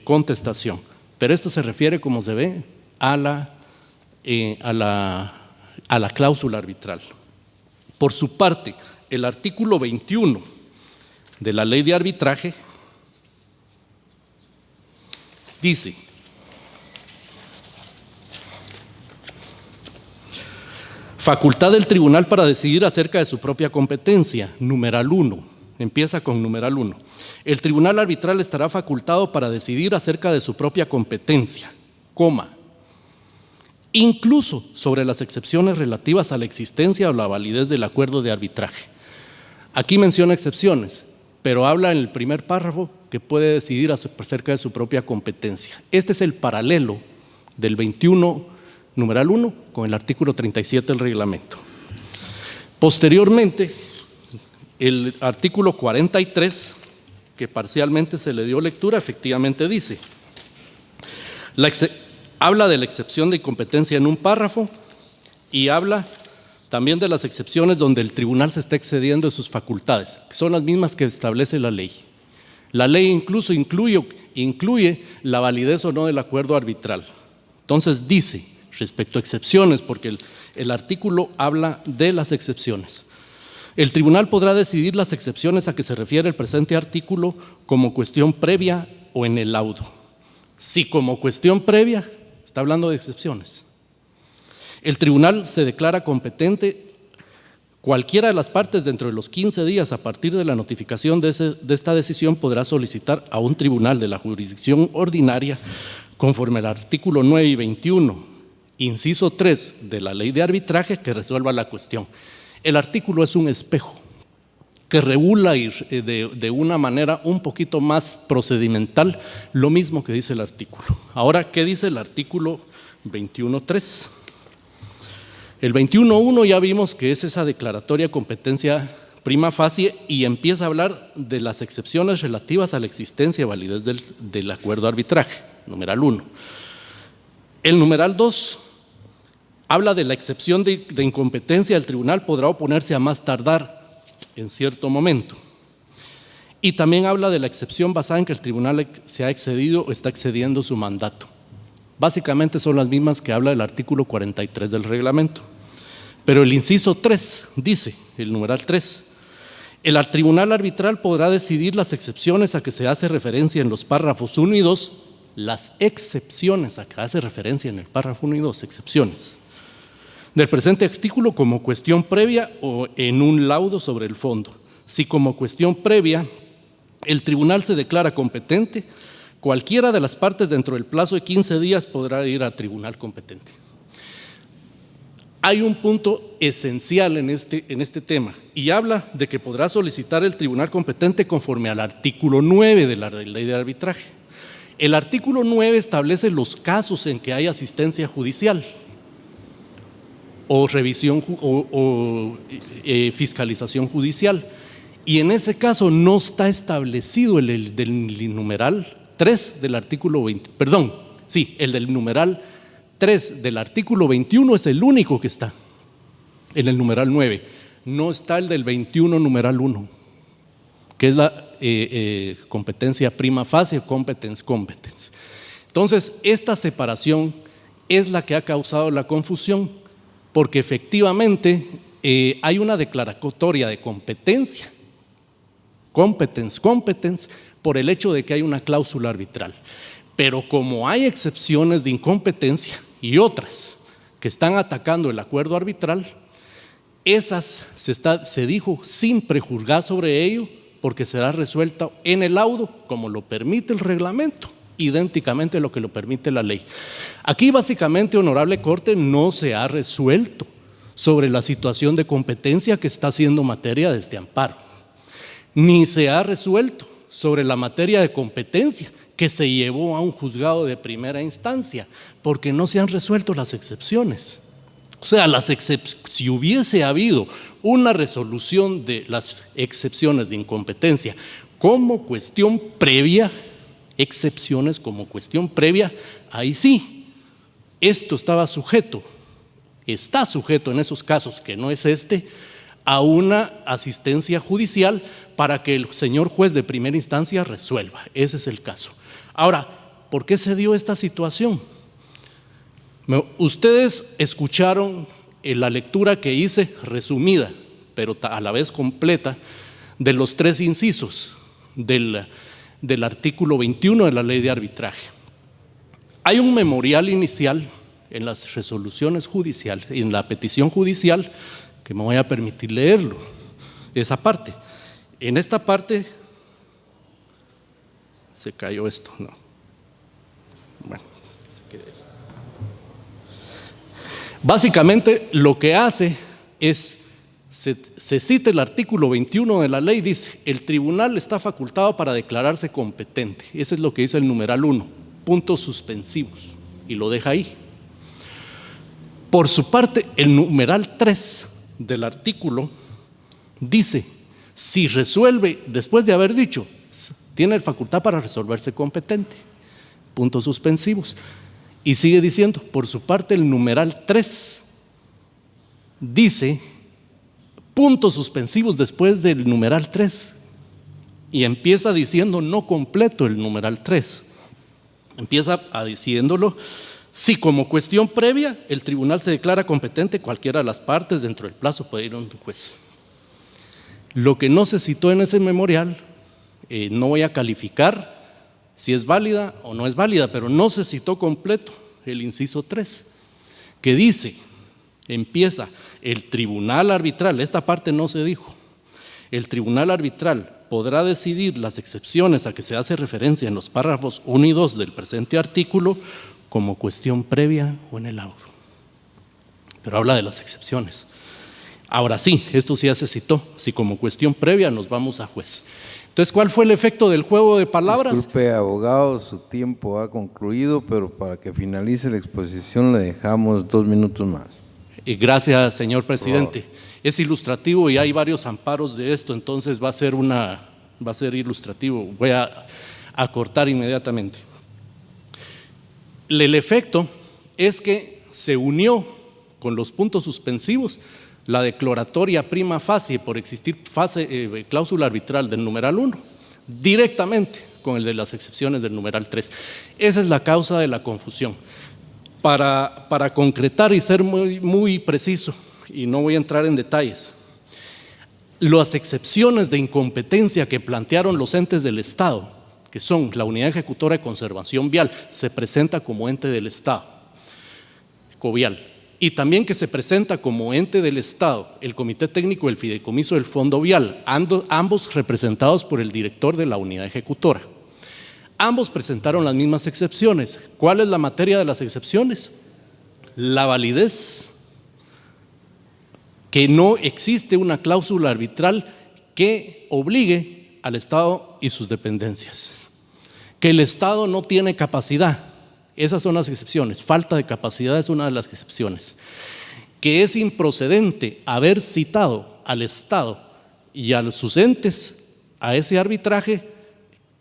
contestación. Pero esto se refiere, como se ve, a la cláusula arbitral. Por su parte, el artículo 21 de la ley de arbitraje dice: facultad del tribunal para decidir acerca de su propia competencia, numeral 1, empieza con numeral 1. El tribunal arbitral estará facultado para decidir acerca de su propia competencia, incluso sobre las excepciones relativas a la existencia o la validez del acuerdo de arbitraje. Aquí menciona excepciones, pero habla en el primer párrafo que puede decidir acerca de su propia competencia. Este es el paralelo del 21, numeral 1, con el artículo 37 del reglamento. Posteriormente, el artículo 43, que parcialmente se le dio lectura, efectivamente dice, habla de la excepción de incompetencia en un párrafo y habla también de las excepciones donde el tribunal se está excediendo de sus facultades, que son las mismas que establece la ley. La ley incluso incluye la validez o no del acuerdo arbitral. Entonces dice, respecto a excepciones, porque el artículo habla de las excepciones, el tribunal podrá decidir las excepciones a que se refiere el presente artículo como cuestión previa o en el laudo. Si como cuestión previa, está hablando de excepciones. El tribunal se declara competente, cualquiera de las partes dentro de los 15 días a partir de la notificación de esta decisión podrá solicitar a un tribunal de la jurisdicción ordinaria, conforme al artículo 9 y 21, inciso 3 de la ley de arbitraje, que resuelva la cuestión. El artículo es un espejo que regula de una manera un poquito más procedimental lo mismo que dice el artículo. Ahora, ¿qué dice el artículo 21.3? El 21.1 ya vimos que es esa declaratoria de competencia prima facie y empieza a hablar de las excepciones relativas a la existencia y validez del acuerdo de arbitraje, numeral 1. El numeral 2 habla de la excepción de incompetencia. El tribunal podrá oponerse a más tardar en cierto momento. Y también habla de la excepción basada en que el tribunal se ha excedido o está excediendo su mandato. Básicamente son las mismas que habla el artículo 43 del reglamento. Pero el inciso 3 dice, el numeral 3, el tribunal arbitral podrá decidir las excepciones a que se hace referencia en los párrafos 1 y 2, las excepciones a que hace referencia en el párrafo 1 y 2, excepciones del presente artículo como cuestión previa o en un laudo sobre el fondo. Si como cuestión previa el tribunal se declara competente, cualquiera de las partes dentro del plazo de 15 días podrá ir a tribunal competente. Hay un punto esencial en este tema y habla de que podrá solicitar el tribunal competente conforme al artículo 9 de la ley de arbitraje. El artículo 9 establece los casos en que hay asistencia judicial o revisión o fiscalización judicial. Y en ese caso no está establecido el del numeral 3 del artículo 20, perdón, sí, el del numeral 3 del artículo 21 es el único que está en el numeral 9. No está el del 21 numeral 1, que es la competencia prima facie, competence. Entonces, esta separación es la que ha causado la confusión, porque efectivamente hay una declaratoria de competencia, competence, por el hecho de que hay una cláusula arbitral. Pero como hay excepciones de incompetencia y otras que están atacando el acuerdo arbitral, esas se dijo sin prejuzgar sobre ello, porque será resuelta en el laudo como lo permite el reglamento, idénticamente lo que lo permite la ley. Aquí básicamente, honorable Corte, no se ha resuelto sobre la situación de competencia que está siendo materia de este amparo, ni se ha resuelto sobre la materia de competencia que se llevó a un juzgado de primera instancia, porque no se han resuelto las excepciones. O sea, si hubiese habido una resolución de las excepciones de incompetencia como cuestión previa, excepciones como cuestión previa, ahí sí, esto está sujeto en esos casos, que no es a una asistencia judicial para que el señor juez de primera instancia resuelva. Ese es el caso. Ahora, ¿por qué se dio esta situación? Ustedes escucharon la lectura que hice, resumida, pero a la vez completa, de los 3 incisos del artículo 21 de la ley de arbitraje. Hay un memorial inicial en las resoluciones judiciales, en la petición judicial, que me voy a permitir leerlo, esa parte. En esta parte, se cayó esto, no. Bueno, se queda ahí. Básicamente lo que hace es, se cita el artículo 21 de la ley, dice, el tribunal está facultado para declararse competente. Ese es lo que dice el numeral 1, puntos suspensivos, y lo deja ahí. Por su parte, el numeral 3 del artículo dice, si resuelve, después de haber dicho, tiene facultad para resolverse competente, puntos suspensivos. Y sigue diciendo, por su parte, el numeral 3 dice, puntos suspensivos después del numeral 3, y empieza diciendo no completo el numeral 3. Empieza diciéndolo, si como cuestión previa el tribunal se declara competente, cualquiera de las partes dentro del plazo puede ir a un juez. Lo que no se citó en ese memorial, no voy a calificar si es válida o no es válida, pero no se citó completo el inciso 3, que dice, empieza, el tribunal arbitral, esta parte no se dijo, el tribunal arbitral podrá decidir las excepciones a que se hace referencia en los párrafos 1 y 2 del presente artículo como cuestión previa o en el laudo. Pero habla de las excepciones. Ahora sí, esto sí ya se citó, si como cuestión previa nos vamos a juez. Entonces, ¿cuál fue el efecto del juego de palabras? Disculpe, abogado, su tiempo ha concluido, pero para que finalice la exposición le dejamos 2 minutos más. Gracias, señor presidente. Es ilustrativo y hay varios amparos de esto, entonces va a ser ilustrativo. Voy a cortar inmediatamente. El efecto es que se unió con los puntos suspensivos la declaratoria prima facie por existir cláusula arbitral del numeral 1, directamente con el de las excepciones del numeral 3. Esa es la causa de la confusión. Para concretar y ser muy preciso, y no voy a entrar en detalles, las excepciones de incompetencia que plantearon los entes del Estado, que son la Unidad Ejecutora de Conservación Vial, se presenta como ente del Estado, COVIAL, y también que se presenta como ente del Estado el Comité Técnico del Fideicomiso del Fondo Vial, ambos representados por el director de la Unidad Ejecutora. Ambos presentaron las mismas excepciones. ¿Cuál es la materia de las excepciones? La validez, que no existe una cláusula arbitral que obligue al Estado y sus dependencias, que el Estado no tiene capacidad. Esas son las excepciones. Falta de capacidad es una de las excepciones. Que es improcedente haber citado al Estado y a sus entes a ese arbitraje,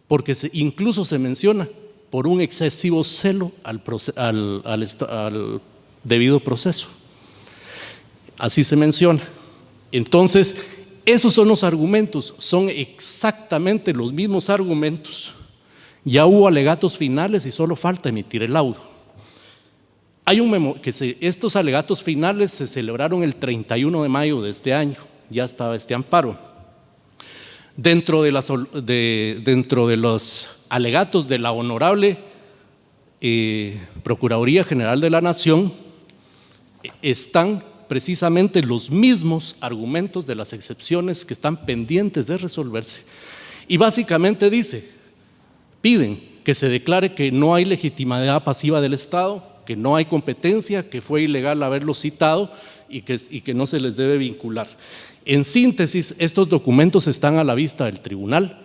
porque incluso se menciona por un excesivo celo al debido proceso. Así se menciona. Entonces, esos son los argumentos, son exactamente los mismos argumentos. Ya hubo alegatos finales y solo falta emitir el laudo. Hay estos alegatos finales se celebraron el 31 de mayo de este año, ya estaba este amparo. Dentro de los alegatos de la Honorable Procuraduría General de la Nación están precisamente los mismos argumentos de las excepciones que están pendientes de resolverse. Y básicamente piden que se declare que no hay legitimidad pasiva del Estado, que no hay competencia, que fue ilegal haberlo citado y que no se les debe vincular. En síntesis, estos documentos están a la vista del Tribunal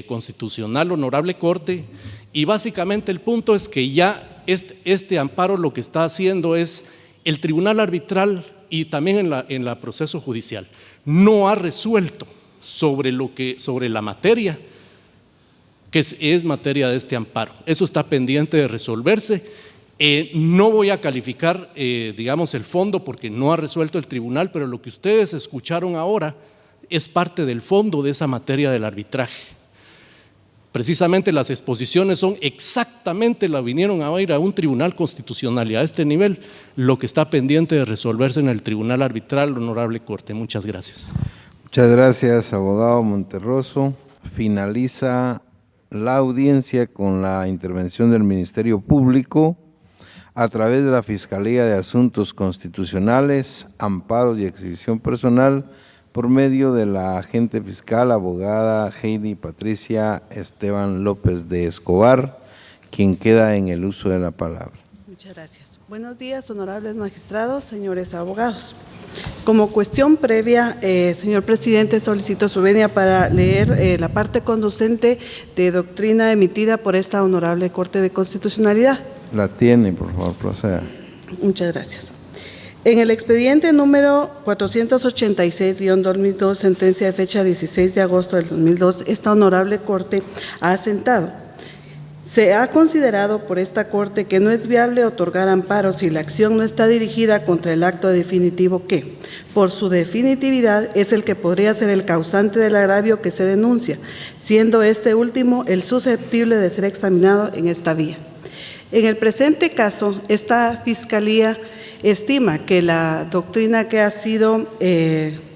Constitucional, Honorable Corte, y básicamente el punto es que ya este amparo lo que está haciendo es el Tribunal Arbitral y también en la proceso judicial no ha resuelto sobre la materia que es materia de este amparo. Eso está pendiente de resolverse. No voy a calificar, digamos, el fondo porque no ha resuelto el tribunal, pero lo que ustedes escucharon ahora es parte del fondo de esa materia del arbitraje. Precisamente las exposiciones son exactamente, vinieron a ir a un tribunal constitucional y a este nivel, lo que está pendiente de resolverse en el Tribunal Arbitral, Honorable Corte. Muchas gracias. Muchas gracias, abogado Monterroso. Finaliza la audiencia con la intervención del Ministerio Público a través de la Fiscalía de Asuntos Constitucionales, Amparos y Exhibición Personal por medio de la agente fiscal, abogada Heidi Patricia Esteban López de Escobar, quien queda en el uso de la palabra. Muchas gracias. Buenos días, honorables magistrados, señores abogados. Como cuestión previa, señor presidente, solicito su venia para leer la parte conducente de doctrina emitida por esta honorable Corte de Constitucionalidad. La tiene, por favor, proceda. Muchas gracias. En el expediente número 486-2002, sentencia de fecha 16 de agosto del 2002, esta honorable Corte ha asentado: se ha considerado por esta Corte que no es viable otorgar amparo si la acción no está dirigida contra el acto definitivo que, por su definitividad, es el que podría ser el causante del agravio que se denuncia, siendo este último el susceptible de ser examinado en esta vía. En el presente caso, esta Fiscalía estima que la doctrina que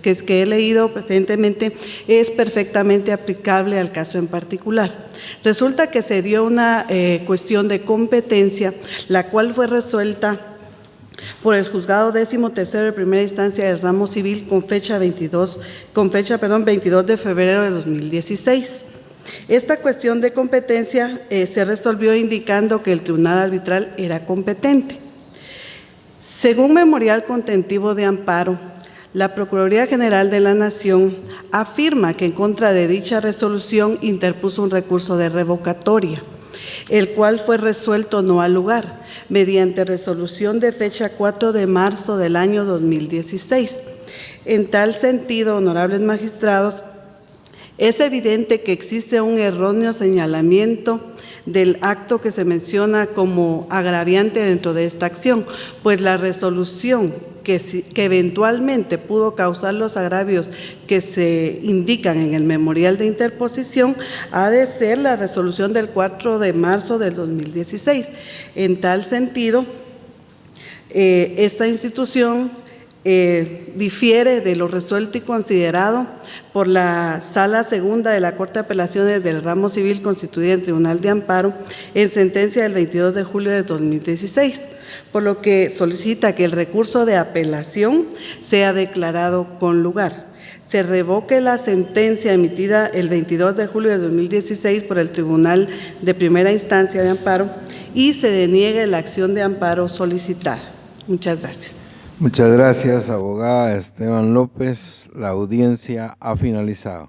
he leído precedentemente es perfectamente aplicable al caso en particular. Resulta que se dio una cuestión de competencia, la cual fue resuelta por el Juzgado 13º de primera instancia del ramo civil con fecha 22 de febrero de 2016. Esta cuestión de competencia se resolvió indicando que el Tribunal Arbitral era competente. Según memorial contentivo de amparo, la Procuraduría General de la Nación afirma que en contra de dicha resolución interpuso un recurso de revocatoria, el cual fue resuelto no al lugar, mediante resolución de fecha 4 de marzo del año 2016. En tal sentido, honorables magistrados, es evidente que existe un erróneo señalamiento del acto que se menciona como agraviante dentro de esta acción, pues la resolución que eventualmente pudo causar los agravios que se indican en el memorial de interposición ha de ser la resolución del 4 de marzo del 2016. En tal sentido, esta institución difiere de lo resuelto y considerado por la Sala Segunda de la Corte de Apelaciones del Ramo Civil constituida en Tribunal de Amparo en sentencia del 22 de julio de 2016, por lo que solicita que el recurso de apelación sea declarado con lugar. Se revoque la sentencia emitida el 22 de julio de 2016 por el Tribunal de Primera Instancia de Amparo y se deniegue la acción de amparo solicitada. Muchas gracias. Muchas gracias, abogada Esteban López. La audiencia ha finalizado.